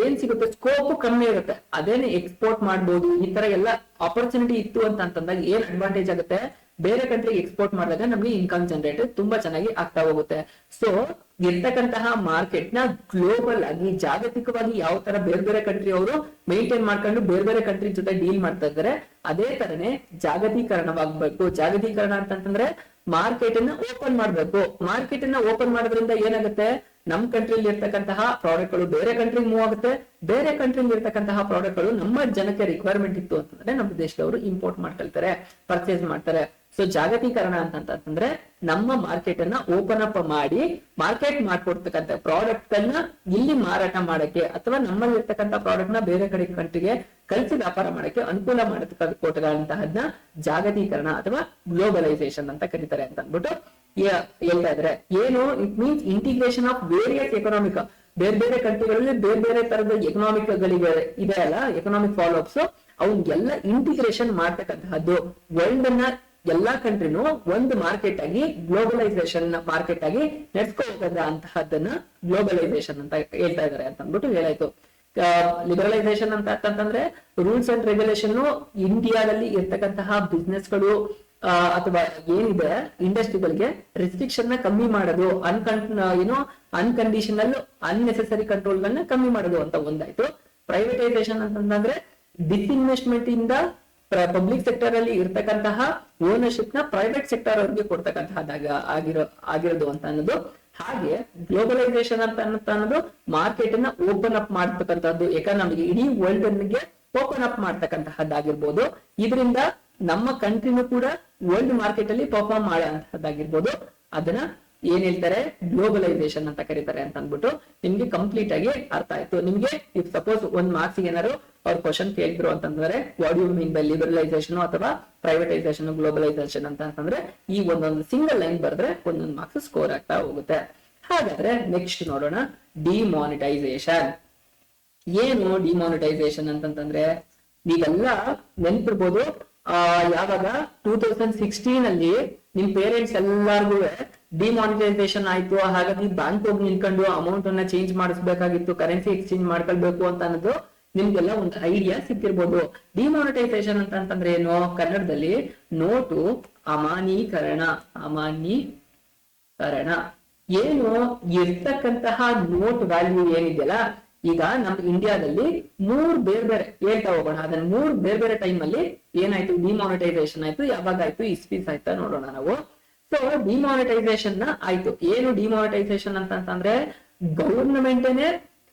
ಏನ್ ಸಿಗುತ್ತೆ, ಸ್ಕೋಪ್ ಕಮ್ಮಿ ಇರುತ್ತೆ. ಅದೇನೆ ಎಕ್ಸ್ಪೋರ್ಟ್ ಮಾಡ್ಬೋದು, ಈ ತರ ಎಲ್ಲ ಆಪರ್ಚುನಿಟಿ ಇತ್ತು ಅಂತಂದಾಗ ಏನ್ ಅಡ್ವಾಂಟೇಜ್ ಆಗುತ್ತೆ, ಬೇರೆ ಕಂಟ್ರಿಗೆ ಎಕ್ಸ್ಪೋರ್ಟ್ ಮಾಡಿದಾಗ ನಮ್ಗೆ ಇನ್ಕಮ್ ಜನರೇಟ್ ತುಂಬಾ ಚೆನ್ನಾಗಿ ಆಗ್ತಾ ಹೋಗುತ್ತೆ. ಸೊ ಇರ್ತಕ್ಕಂತಹ ಮಾರ್ಕೆಟ್ ನ ಗ್ಲೋಬಲ್ ಆಗಿ, ಜಾಗತಿಕವಾಗಿ ಯಾವ ತರ ಬೇರೆ ಬೇರೆ ಕಂಟ್ರಿ ಅವರು ಮೇಂಟೈನ್ ಮಾಡ್ಕೊಂಡು ಬೇರೆ ಬೇರೆ ಕಂಟ್ರಿ ಜೊತೆ ಡೀಲ್ ಮಾಡ್ತಾ ಇದ್ದಾರೆ, ಅದೇ ತರನೇ ಜಾಗತೀಕರಣವಾಗ್ಬೇಕು. ಜಾಗತೀಕರಣ ಅಂತಂದ್ರೆ ಮಾರ್ಕೆಟ್ ಅನ್ನ ಓಪನ್ ಮಾಡ್ಬೇಕು. ಮಾರ್ಕೆಟ್ ಅನ್ನ ಓಪನ್ ಮಾಡೋದ್ರಿಂದ ಏನಾಗುತ್ತೆ, ನಮ್ ಕಂಟ್ರಿಲಿ ಇರ್ತಕ್ಕಂತಹ ಪ್ರಾಡಕ್ಟ್ ಗಳು ಬೇರೆ ಕಂಟ್ರಿಗೆ ಮೂವ್ ಆಗುತ್ತೆ, ಬೇರೆ ಕಂಟ್ರಿಲಿ ಇರ್ತಕ್ಕಂತಹ ಪ್ರಾಡಕ್ಟ್ ಗಳು ನಮ್ಮ ಜನಕ್ಕೆ ರಿಕ್ವೈರ್ಮೆಂಟ್ ಇತ್ತು ಅಂತಂದ್ರೆ ನಮ್ಮ ದೇಶದವರು ಇಂಪೋರ್ಟ್ ಮಾಡ್ಕೊಳ್ತಾರೆ, ಪರ್ಚೇಸ್ ಮಾಡ್ತಾರೆ. ಸೊ ಜಾಗತೀಕರಣ ಅಂತಂದ್ರೆ ನಮ್ಮ ಮಾರ್ಕೆಟ್ ಅನ್ನ ಓಪನ್ ಅಪ್ ಮಾಡಿ ಮಾರ್ಕೆಟ್ ಮಾಡ್ಕೊಡ್ತಕ್ಕಂಥ ಪ್ರಾಡಕ್ಟ್ ಅನ್ನ ಇಲ್ಲಿ ಮಾರಾಟ ಮಾಡಕ್ಕೆ, ಅಥವಾ ನಮ್ಮಲ್ಲಿ ಇರ್ತಕ್ಕಂಥ ಪ್ರಾಡಕ್ಟ್ ನ ಬೇರೆ ಕಡೆ ಕಂಟ್ರಿಗೆ ಕಳಿಸಿ ವ್ಯಾಪಾರ ಮಾಡಕ್ಕೆ ಅನುಕೂಲ ಮಾಡತಕ್ಕಂತಹದನ್ನ ಜಾಗತೀಕರಣ ಅಥವಾ ಗ್ಲೋಬಲೈಸೇಷನ್ ಅಂತ ಕರೀತಾರೆ ಅಂತ ಅಂದ್ಬಿಟ್ಟು ಹೇಳ್ತಾ ಇದ್ರೆ. ಏನು, it means integration of various economic, ಬೇರೆ ಬೇರೆ ಕಂಟ್ರಿಗಳಲ್ಲಿ ಬೇರೆ ಬೇರೆ ತರದ ಎಕನಾಮಿಕ್ ಗಳಿಗೆ ಇದೆ ಅಲ್ಲ, ಎಕನಾಮಿಕ್ ಫಾಲೋ ಅಪ್ಸ್, ಅವನ್ನೆಲ್ಲ ಇಂಟಿಗ್ರೇಷನ್ ಮಾಡ್ತಕ್ಕಂತಹದ್ದು. ವರ್ಲ್ಡ್ ಅನ್ನ ಎಲ್ಲಾ ಕಂಟ್ರಿನೂ ಒಂದು ಮಾರ್ಕೆಟ್ ಆಗಿ, ಗ್ಲೋಬಲೈಸೇಷನ್ ಮಾರ್ಕೆಟ್ ಆಗಿ ನಡೆಸ್ಕೋಬೇಕಾದ ಅಂತಹದ್ದನ್ನ ಗ್ಲೋಬಲೈಸೇಷನ್ ಅಂತ ಹೇಳ್ತಾ ಇದಾರೆ ಅಂತ ಅಂದ್ಬಿಟ್ಟು ಹೇಳಾಯ್ತು. ಲಿಬರಲೈಸೇಷನ್ ಅಂತಂದ್ರೆ ರೂಲ್ಸ್ ಅಂಡ್ ರೆಗ್ಯುಲೇಷನ್ ಇಂಡಿಯಾದಲ್ಲಿ ಇರ್ತಕ್ಕಂತಹ ಬಿಸ್ನೆಸ್ ಗಳು ಅಥವಾ ಏನಿದೆ ಇಂಡಸ್ಟ್ರಿಗಳಿಗೆ ರೆಸ್ಟ್ರಿಕ್ಷನ್ ನ ಕಮ್ಮಿ ಮಾಡೋದು, ಅನ್ಕಂಡೀಷನಲ್ ಅನ್ನೆಸೆಸರಿ ಕಂಟ್ರೋಲ್ ಗಳನ್ನ ಕಮ್ಮಿ ಮಾಡೋದು ಅಂತ ಒಂದಾಯ್ತು. ಪ್ರೈವೇಟೈಸೇಷನ್ ಅಂತಂದ್ರೆ ಡಿಸ್ಇನ್ವೆಸ್ಟ್ಮೆಂಟ್ ಇಂದ ಪಬ್ಲಿಕ್ ಸೆಕ್ಟರ್ ಅಲ್ಲಿ ಇರ್ತಕ್ಕಂತಹ ಓನರ್ಶಿಪ್ ನ ಪ್ರೈವೇಟ್ ಸೆಕ್ಟರ್ ಅವ್ರಿಗೆ ಕೊಡ್ತಕ್ಕಂತಹದಾಗ ಆಗಿರೋದು ಅಂತ ಅನ್ನೋದು. ಹಾಗೆ ಗ್ಲೋಬಲೈಸೇಷನ್ ಅಂತ ಅನ್ನೋದು ಮಾರ್ಕೆಟ್ ಅನ್ನ ಓಪನ್ ಅಪ್ ಮಾಡ್ತಕ್ಕಂಥದ್ದು, ಎಕಾನಮಿಗೆ ಇಡೀ ವರ್ಲ್ಡ್ ಗೆ ಓಪನ್ ಅಪ್ ಮಾಡ್ತಕ್ಕಂತಹದ್ದಾಗಿರ್ಬೋದು. ಇದರಿಂದ ನಮ್ಮ ಕಂಟ್ರಿನೂ ಕೂಡ ವರ್ಲ್ಡ್ ಮಾರ್ಕೆಟ್ ಅಲ್ಲಿ ಪರ್ಫಾರ್ಮ್ ಮಾಡೋಂತಹದ್ದಾಗಿರ್ಬೋದು. ಅದನ್ನ ಏನ್ ಹೇಳ್ತಾರೆ, ಗ್ಲೋಬಲೈಸೇಷನ್ ಅಂತ ಕರೀತಾರೆ ಅಂತ ಅಂದ್ಬಿಟ್ಟು ನಿಮ್ಗೆ ಕಂಪ್ಲೀಟ್ ಆಗಿ ಅರ್ಥ ಆಯ್ತು. ನಿಮ್ಗೆ ಇಫ್ ಸಪೋಸ್ ಒಂದ್ ಮಾರ್ಕ್ಸ್ ಏನಾದ್ರು ಅವ್ರ ಕ್ವಶನ್ ಕೇಳಿದ್ರು ಅಂತಂದ್ರೆ what you mean by liberalisation ಅಥವಾ ಪ್ರೈವೇಟೈಸೇಷನ್, ಗ್ಲೋಬಲೈಸೇಷನ್ ಅಂತ ಅಂತಂದ್ರೆ ಈ ಒಂದೊಂದು ಸಿಂಗಲ್ ಲೈನ್ ಬರೆದ್ರೆ ಒಂದೊಂದು ಮಾರ್ಕ್ಸ್ ಸ್ಕೋರ್ ಆಗ್ತಾ ಹೋಗುತ್ತೆ. ಹಾಗಾದ್ರೆ ನೆಕ್ಸ್ಟ್ ನೋಡೋಣ ಡಿಮಾನಿಟೈಸೇಷನ್. ಏನು ಡಿಮಾನಿಟೈಸೇಷನ್ ಅಂತಂದ್ರೆ ನೀವೆಲ್ಲ ನೆನ್ಪಿರ್ಬೋದು, ಯಾವಾಗ 2016 ಅಲ್ಲಿ ನಿಮ್ ಪೇರೆಂಟ್ಸ್ ಎಲ್ಲಾರ್ಗು ಡಿಮಾನಿಟೈಸೇಷನ್ ಆಯ್ತು, ಹಾಗಾಗಿ ಬ್ಯಾಂಕ್ ಹೋಗಿ ನಿಲ್ಕೊಂಡು ಅಮೌಂಟ್ ಅನ್ನ ಚೇಂಜ್ ಮಾಡಿಸ್ಬೇಕಾಗಿತ್ತು, ಕರೆನ್ಸಿ ಎಕ್ಸ್ಚೇಂಜ್ ಮಾಡ್ಕೊಳ್ಬೇಕು ಅಂತ ಅನ್ನೋದು ನಿಮ್ಗೆಲ್ಲ ಒಂದು ಐಡಿಯಾ ಸಿಕ್ಕಿರ್ಬೋದು. ಡಿಮಾನಿಟೈಸೇಷನ್ ಅಂತಂದ್ರೆ ಏನು, ಕನ್ನಡದಲ್ಲಿ ನೋಟು ಅಮಾನ್ಯೀಕರಣ. ಏನು, ಇರ್ತಕ್ಕಂತಹ ನೋಟ್ ವ್ಯಾಲ್ಯೂ ಏನಿದೆಯಲ್ಲ, ಈಗ ನಮ್ ಇಂಡಿಯಾದಲ್ಲಿ 3 ಬೇರೆ ಬೇರೆ ಹೇಳ್ತಾ ಹೋಗೋಣ. ಅದನ್ನ 3 ಬೇರೆ ಬೇರೆ ಟೈಮ್ ಅಲ್ಲಿ ಏನಾಯ್ತು, ಡಿಮಾನಿಟೈಸೇಷನ್ ಆಯ್ತು. ಯಾವಾಗ ಆಯ್ತು, ಇಸ್ವೀಸ್ ಆಯ್ತಾ ನೋಡೋಣ ನಾವು. ಸೊ ಡಿಮಾನಿಟೈಸೇಷನ್ ಆಯ್ತು. ಏನು ಡಿಮಾನಿಟೈಸೇಷನ್ ಅಂತಂದ್ರೆ ಗವರ್ನಮೆಂಟೇನೆ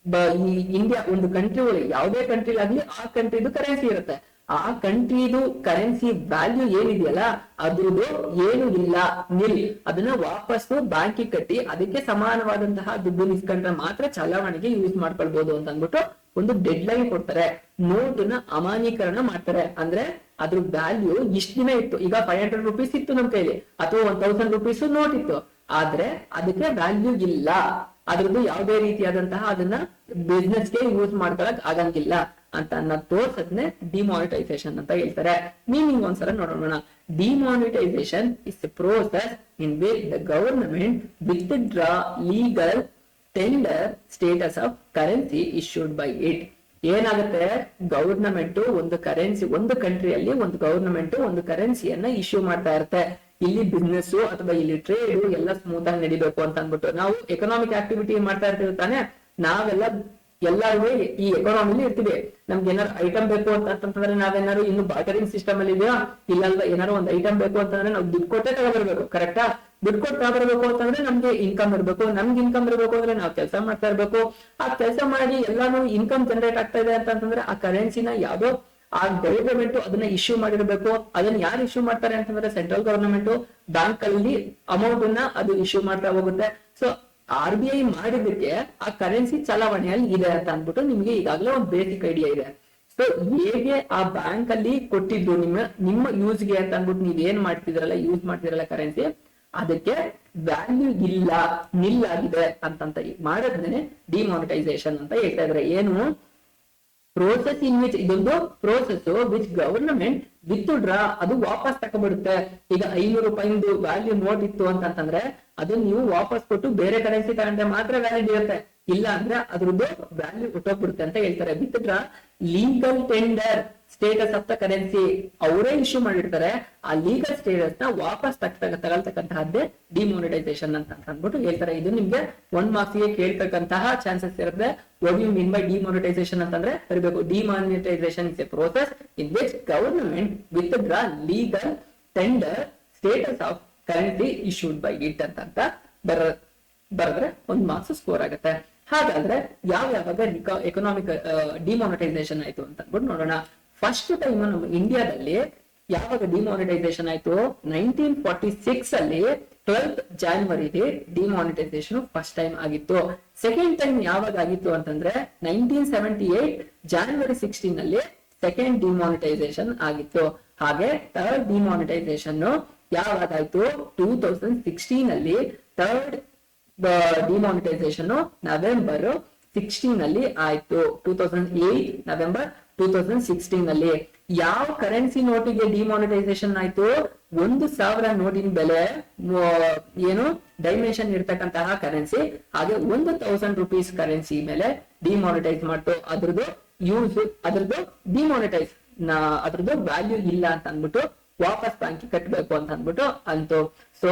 ಈ ಇಂಡಿಯಾ ಒಂದು ಕಂಟ್ರಿ ಒಳಗೆ ಯಾವುದೇ ಕಂಟ್ರಿಲಾಗ್ಲಿ ಆ ಕಂಟ್ರಿದು ಕರೆನ್ಸಿ ಇರುತ್ತೆ. ಆ ಕಂಟ್ರಿದು ಕರೆನ್ಸಿ ವ್ಯಾಲ್ಯೂ ಏನಿದೆಯಲ್ಲ ಅದ್ರದ್ದು ಏನು ಇಲ್ಲ, ನಿಲ್, ಅದನ್ನ ವಾಪಸ್ಸು ಬ್ಯಾಂಕಿಗೆ ಕಟ್ಟಿ ಅದಕ್ಕೆ ಸಮಾನವಾದಂತಹ ದುಡ್ಡು ಇಸ್ಕೊಂಡ್ರೆ ಮಾತ್ರ ಚಲಾವಣೆಗೆ ಯೂಸ್ ಮಾಡ್ಕೊಳ್ಬಹುದು ಅಂತ ಅಂದ್ಬಿಟ್ಟು ಒಂದು ಡೆಡ್ ಲೈನ್ ಕೊಡ್ತಾರೆ. ನೋಟ್ ನ ಅಮಾನ್ಯೀಕರಣ ಮಾಡ್ತಾರೆ. ಅಂದ್ರೆ ಅದ್ರ ವ್ಯಾಲ್ಯೂ ಇಷ್ಟ ದಿನ ಇತ್ತು, ಈಗ 500 rupees ಇತ್ತು ನಮ್ ಕೈಲಿ, ಅಥವಾ 1000 rupees ನೋಟ್ ಇತ್ತು, ಆದ್ರೆ ಅದಕ್ಕೆ ವ್ಯಾಲ್ಯೂ ಇಲ್ಲ, ಅದ್ರದ್ದು ಯಾವುದೇ ರೀತಿಯಾದಂತಹ ಅದನ್ನ ಬಿಸ್ನೆಸ್ ಗೆ ಯೂಸ್ ಮಾಡ್ಕೊಳಕ್ ಆಗಂಗಿಲ್ಲ ಅಂತ ಅನ್ನೋದು ತೋರ್ಸದ್ನೆ ಡಿಮಾನಿಟೈಸೇಷನ್ ಅಂತ ಹೇಳ್ತಾರೆ. ಮೀನಿಂಗ್ ಒಂದ್ಸಲ ನೋಡೋಣ. Demonetisation is a process in which the government withdraw legal tender status of currency issued by it. ಏನಾಗುತ್ತೆ, ಗವರ್ನಮೆಂಟ್ ಒಂದು ಕರೆನ್ಸಿ, ಒಂದು ಕಂಟ್ರಿಯಲ್ಲಿ ಒಂದು ಗವರ್ನಮೆಂಟ್ ಒಂದು ಕರೆನ್ಸಿಯನ್ನ ಇಶ್ಯೂ ಮಾಡ್ತಾ ಇರುತ್ತೆ. ಇಲ್ಲಿ ಬಿಸ್ನೆಸ್ ಅಥವಾ ಇಲ್ಲಿ ಟ್ರೇಡ್ ಎಲ್ಲ ಸ್ಮೂತ್ ಆಗಿ ನಡಿಬೇಕು ಅಂತ ಅಂದ್ಬಿಟ್ಟು ನಾವು ಎಕನಾಮಿಕ್ ಆಕ್ಟಿವಿಟಿ ಮಾಡ್ತಾ ಇರ್ತೀವಿ ತಾನೆ, ನಾವೆಲ್ಲ ಎಲ್ಲಾರು ಈ ಎಕಾನಮಿಲಿ ಇರ್ತೀವಿ. ನಮ್ಗೆ ಏನಾರು ಐಟಮ್ ಬೇಕು ಅಂತಂದ್ರೆ ನಾವೇನಾರು ಇನ್ನು ಬಾರ್ಟರಿಂಗ್ ಸಿಸ್ಟಮ್ ಅಲ್ಲಿ ಇದೆಯಾ, ಇಲ್ಲಲ್ವಾ ಏನಾರು ಒಂದು ಐಟಮ್ ಬೇಕು ಅಂತಂದ್ರೆ ನಾವು ದುಡ್ಡು ಕೊಟ್ಟೆ ತಗೊಬರ್ಬೇಕು. ಕರೆಕ್ಟಾ? ದುಡ್ಡು ಕೊಟ್ಟು ತಗೊಬರ್ಬೇಕು ಅಂತಂದ್ರೆ ನಮ್ಗೆ ಇನ್ಕಮ್ ಇರ್ಬೇಕು. ನಮ್ಗೆ ಇನ್ಕಮ್ ಇರ್ಬೇಕು ಅಂದ್ರೆ ನಾವು ಕೆಲಸ ಮಾಡ್ತಾ ಇರ್ಬೇಕು. ಆ ಕೆಲಸ ಮಾಡಿ ಎಲ್ಲಾನು ಇನ್ಕಮ್ ಜನರೇಟ್ ಆಗ್ತಾ ಇದೆ ಅಂತಂದ್ರೆ ಆ ಕರೆನ್ಸಿನ ಯಾವ್ದೋ ಆ ಗವರ್ನಮೆಂಟ್ ಅದನ್ನ ಇಶ್ಯೂ ಮಾಡಿರ್ಬೇಕು. ಅದನ್ನ ಯಾರು ಇಶ್ಯೂ ಮಾಡ್ತಾರೆ ಅಂತಂದ್ರೆ ಸೆಂಟ್ರಲ್ ಗವರ್ನಮೆಂಟ್ ಬ್ಯಾಂಕ್ ಅಲ್ಲಿ ಅಮೌಂಟ್ ಅನ್ನ ಅದು ಇಶ್ಯೂ ಮಾಡ್ತಾ ಹೋಗುತ್ತೆ. ಸೊ RBI ಮಾಡಿದಕ್ಕೆ ಆ ಕರೆನ್ಸಿ ಚಲಾವಣೆಯಲ್ಲಿ ಇದೆ ಅಂತ ಅಂದ್ಬಿಟ್ಟು ನಿಮ್ಗೆ ಈಗಾಗಲೇ ಒಂದು ಬೇಸಿಕ್ ಐಡಿಯಾ ಇದೆ. ಸೊ ಹೇಗೆ ಆ ಬ್ಯಾಂಕ್ ಅಲ್ಲಿ ಕೊಟ್ಟಿದ್ದು ನಿಮ್ಮ ಯೂಸ್ಗೆ ಅಂತ ಅಂದ್ಬಿಟ್ಟು ನೀವ್ ಏನ್ ಮಾಡ್ತಿದ್ರಲ್ಲ, ಯೂಸ್ ಮಾಡ್ತಿರಲ್ಲ ಕರೆನ್ಸಿ, ಅದಕ್ಕೆ ವ್ಯಾಲ್ಯೂ ಇಲ್ಲ, ನಿಲ್ ಆಗಿದೆ ಅಂತಂತ ಮಾಡಿದ್ಮೇಲೆ ಡಿಮಾನಿಟೈಸೇಷನ್ ಅಂತ ಹೇಳ್ತಾ ಇದ್ರೆ. ಏನು ಪ್ರೋಸೆಸ್ ಇನ್ ವಿಚ್, ಇದೊಂದು process which government with draw, ಅದು ವಾಪಸ್ ತಗೊಬಿಡುತ್ತೆ. ಈಗ 500 ರೂಪಾಯಿಂದು ವ್ಯಾಲ್ಯೂ ನೋಟ್ ಇತ್ತು ಅಂತಂದ್ರೆ ಅದು ನೀವು ವಾಪಸ್ ಕೊಟ್ಟು ಬೇರೆ ಕರೆನ್ಸಿ ತಗೊಂಡ್ರೆ ಮಾತ್ರ ವ್ಯಾಲಿಡ್ ಇರುತ್ತೆ, ಇಲ್ಲ ಅಂದ್ರೆ ಅದ್ರದ್ದು ವ್ಯಾಲ್ಯೂ ಹೊಟ್ಟೋಗ್ಬಿಡುತ್ತೆ ಅಂತ ಹೇಳ್ತಾರೆ. With draw legal tender status of the currency, ಅವರೇ ಇಶ್ಯೂ ಮಾಡಿರ್ತಾರೆ. ಆ ಲೀಗಲ್ ಸ್ಟೇಟಸ್ ನ ವಾಪಸ್ ತಗೊಳ್ತಕ್ಕಂತಹದ್ದೇ ಡಿಮಾನಿಟೈಸೇಷನ್ ಅಂತ ಅಂದ್ಬಿಟ್ಟು ಹೇಳ್ತಾರೆ. ಇದು ನಿಮ್ಗೆ 1 ಮಾರ್ಕ್ಸ್ ಗೆ ಕೇಳ್ತಕ್ಕಂತಹ ಚಾನ್ಸಸ್ ಇರುತ್ತೆ. What you mean by demonetisation ಅಂತಂದ್ರೆ ಬರಬೇಕು, demonetisation is a process in which government withdraw legal tender status of currency issued by it ಅಂತ ಬರೆದ್ರೆ 1 ಮಾರ್ಕ್ಸ್ ಸ್ಕೋರ್ ಆಗುತ್ತೆ. ಹಾಗಾದ್ರೆ ಯಾವಾಗ ಎಕನಾಮಿಕ್ ಡಿಮಾನಿಟೈಸೇಷನ್ ಆಯ್ತು ಅಂತ ಅಂದ್ಬಿಟ್ಟು ನೋಡೋಣ. ಫಸ್ಟ್ ಟೈಮ್ ನಮ್ಮ ಇಂಡಿಯಾದಲ್ಲಿ ಯಾವಾಗ ಡಿಮಾನಿಟೈಸೇಷನ್ ಆಯ್ತು? 1946 ಅಲ್ಲಿ 12th ಜಾನ್ವರಿಗೆ ಡಿಮಾನಿಟೈಸೇಷನ್ ಫಸ್ಟ್ ಟೈಮ್ ಆಗಿತ್ತು. ಸೆಕೆಂಡ್ ಟೈಮ್ ಯಾವಾಗ ಆಗಿತ್ತು ಅಂತಂದ್ರೆ 1978 ಜಾನ್ವರಿ 16 ಅಲ್ಲಿ ಸೆಕೆಂಡ್ ಡಿಮಾನಿಟೈಸೇಷನ್ ಆಗಿತ್ತು. ಹಾಗೆ ಥರ್ಡ್ ಡಿಮಾನಿಟೈಸೇಷನ್ ಯಾವಾಗಾಯ್ತು? 2016 ಅಲ್ಲಿ ಥರ್ಡ್ ಡಿಮಾನಿಟೈಸೇಷನ್ ನವೆಂಬರ್ 16 ಅಲ್ಲಿ ಆಯ್ತು. 2008 ನವೆಂಬರ್ 2016 ಅಲ್ಲಿ. ಯಾವ ಕರೆನ್ಸಿ ನೋಟಿಗೆ ಡಿಮಾನಿಟೈಸೇಷನ್ ಆಯ್ತು? 1,000 ನೋಟಿನ ಬೆಲೆ ಏನು ಡೈಮೆನ್ಷನ್ ಇರ್ತಕ್ಕಂತಹ ಕರೆನ್ಸಿ, ಹಾಗೆ 1,000 ರೂಪೀಸ್ ಕರೆನ್ಸಿ ಮೇಲೆ ಡಿಮಾನಿಟೈಸ್ ಮಾಡ್ತು. ಅದ್ರದ್ದು ಯೂಸ್, ಅದ್ರದ್ದು ಡಿಮಾನಿಟೈಸ್, ಅದ್ರದ್ದು ವ್ಯಾಲ್ಯೂ ಇಲ್ಲ ಅಂತ ಅಂದ್ಬಿಟ್ಟು ವಾಪಸ್ ಬ್ಯಾಂಕ್ ಕಟ್ಟಬೇಕು ಅಂತ ಅಂದ್ಬಿಟ್ಟು ಅಂತು. ಸೊ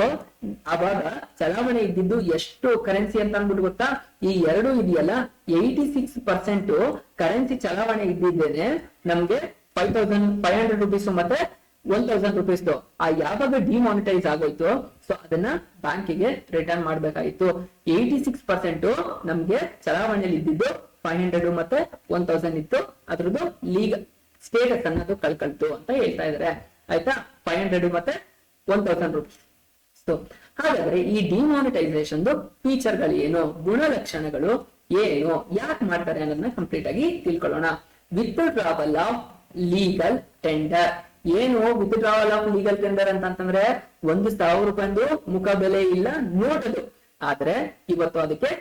ಅವಾಗ ಚಲಾವಣೆ ಇದ್ದಿದ್ದು ಎಷ್ಟು ಕರೆನ್ಸಿ ಅಂತ ಅಂದ್ಬಿಟ್ಟು ಗೊತ್ತಾ? ಈ ಎರಡು ಇದೆಯಲ್ಲ, 86% ಕರೆನ್ಸಿ ಚಲಾವಣೆ ಇದ್ದಿದ್ದೇನೆ ನಮ್ಗೆ 5,500 ರೂಪೀಸ್ ಮತ್ತೆ 1,000 ರೂಪೀಸ್. ಆ ಯಾವಾಗ ಡಿಮಾನಿಟೈಸ್ ಆಗೋಯ್ತು, ಸೊ ಅದನ್ನ ಬ್ಯಾಂಕಿಗೆ ರಿಟರ್ನ್ ಮಾಡ್ಬೇಕಾಯ್ತು. 86% ನಮ್ಗೆ ಚಲಾವಣೆಯಲ್ಲಿ ಇದ್ದಿದ್ದು 500 ಮತ್ತೆ 1,000 ಇತ್ತು. ಅದ್ರದ್ದು ಲೀಗಲ್ ಸ್ಟೇಟಸ್ ಅನ್ನೋದು ಕಳ್ಕೊಳ್ತು ಅಂತ ಹೇಳ್ತಾ ಇದಾರೆ. ಆಯ್ತಾ? 500 ಮತ್ತೆ 1,000 ರೂಪೀಸ್. ಸೊ ಹಾಗಾದ್ರೆ ಈ ಡಿಮಾನಿಟೈಸೇಷನ್ ಫೀಚರ್ ಗಳು ಏನು, ಗುಣಲಕ್ಷಣಗಳು ಏನು, ಯಾಕೆ ಮಾಡ್ತಾರೆ ಅನ್ನೋದನ್ನ ಕಂಪ್ಲೀಟ್ ಆಗಿ ತಿಳ್ಕೊಳ್ಳೋಣ. Withdrawal of legal tender. ಏನು ವಿತ್ಡ್ರಾವಲ್ ಆಫ್ ಲೀಗಲ್ ಟೆಂಡರ್ ಅಂತಂದ್ರೆ 1,000 ರೂಪಾಯಿಂದು ಮುಖ ಬೆಲೆ ಇಲ್ಲ ನೋಟ್ ಅದು, ಆದ್ರೆ ಇವತ್ತು ಅದಕ್ಕೆ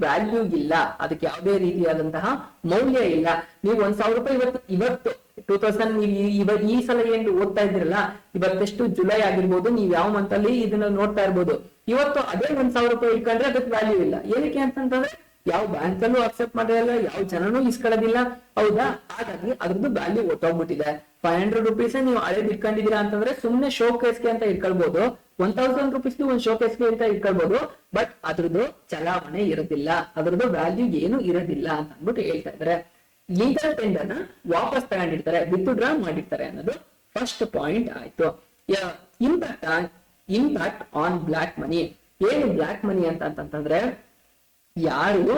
ವ್ಯಾಲ್ಯೂ ಇಲ್ಲ, ಅದಕ್ಕೆ ಯಾವುದೇ ರೀತಿಯಾದಂತಹ ಮೌಲ್ಯ ಇಲ್ಲ. ನೀವು 1,000 ರೂಪಾಯಿ ಇವತ್ತು 2000 ಈ ಸಲ ಏನ್ ಓದ್ತಾ ಇದ್ರಲ್ಲ, ಇವತ್ತೆಷ್ಟು ಜುಲೈ ಆಗಿರ್ಬೋದು, ನೀವ್ ಯಾವ ಮಂತ್ ಅಲ್ಲಿ ಇದನ್ನ ನೋಡ್ತಾ ಇರ್ಬೋದು. ಇವತ್ತು ಅದೇ 1,000 ರೂಪಾಯಿ ಇಟ್ಕೊಂಡ್ರೆ ಅದಕ್ಕೆ ವ್ಯಾಲ್ಯೂ ಇಲ್ಲ. ಏನಕ್ಕೆ ಅಂತಂದ್ರೆ ಯಾವ ಬ್ಯಾಂಕ್ ಅಲ್ಲೂ ಅಕ್ಸೆಪ್ಟ್ ಮಾಡಿರಲ್ಲ, ಯಾವ ಜನನೂ ಇಸ್ಕೊಳ್ಳೋದಿಲ್ಲ, ಹೌದಾ? ಹಾಗಾಗಿ ಅದ್ರದ್ದು ವ್ಯಾಲ್ಯೂ ಒಟ್ಟೋಗ್ಬಿಟ್ಟಿದೆ. 500 ರೂಪೀಸ್ ನೀವು ಹಳೇದ್ ಇಟ್ಕೊಂಡಿದೀರಾ ಅಂತಂದ್ರೆ ಸುಮ್ನೆ ಶೋ ಕೇಸ್ಗೆ ಅಂತ ಇಟ್ಕೊಳ್ಬಹುದು. 1,000 ರೂಪೀಸ್ ಒಂದು ಶೋ ಕೇಸ್ಗೆ ಅಂತ ಇಟ್ಕೊಳ್ಬಹುದು. ಬಟ್ ಅದ್ರದ್ದು ಚಲಾವಣೆ ಇರೋದಿಲ್ಲ, ಅದ್ರದ್ದು ವ್ಯಾಲ್ಯೂ ಏನು ಇರೋದಿಲ್ಲ ಅಂತ ಅಂದ್ಬಿಟ್ಟು ಹೇಳ್ತಾ ಇದಾರೆ. ಲೀಗಲ್ ಟೆಂಡರ್ ನ ವಾಪಸ್ ತಗೊಂಡಿರ್ತಾರೆ, ವಿತ್ಡ್ರಾ ಮಾಡಿರ್ತಾರೆ ಅನ್ನೋದು ಫಸ್ಟ್ ಪಾಯಿಂಟ್ ಆಯ್ತು. ಇಂಪ್ಯಾಕ್ಟ್ ಆನ್ ಬ್ಲಾಕ್ ಮನಿ. ಏನು ಬ್ಲಾಕ್ ಮನಿ ಅಂತಂದ್ರೆ ಯಾರು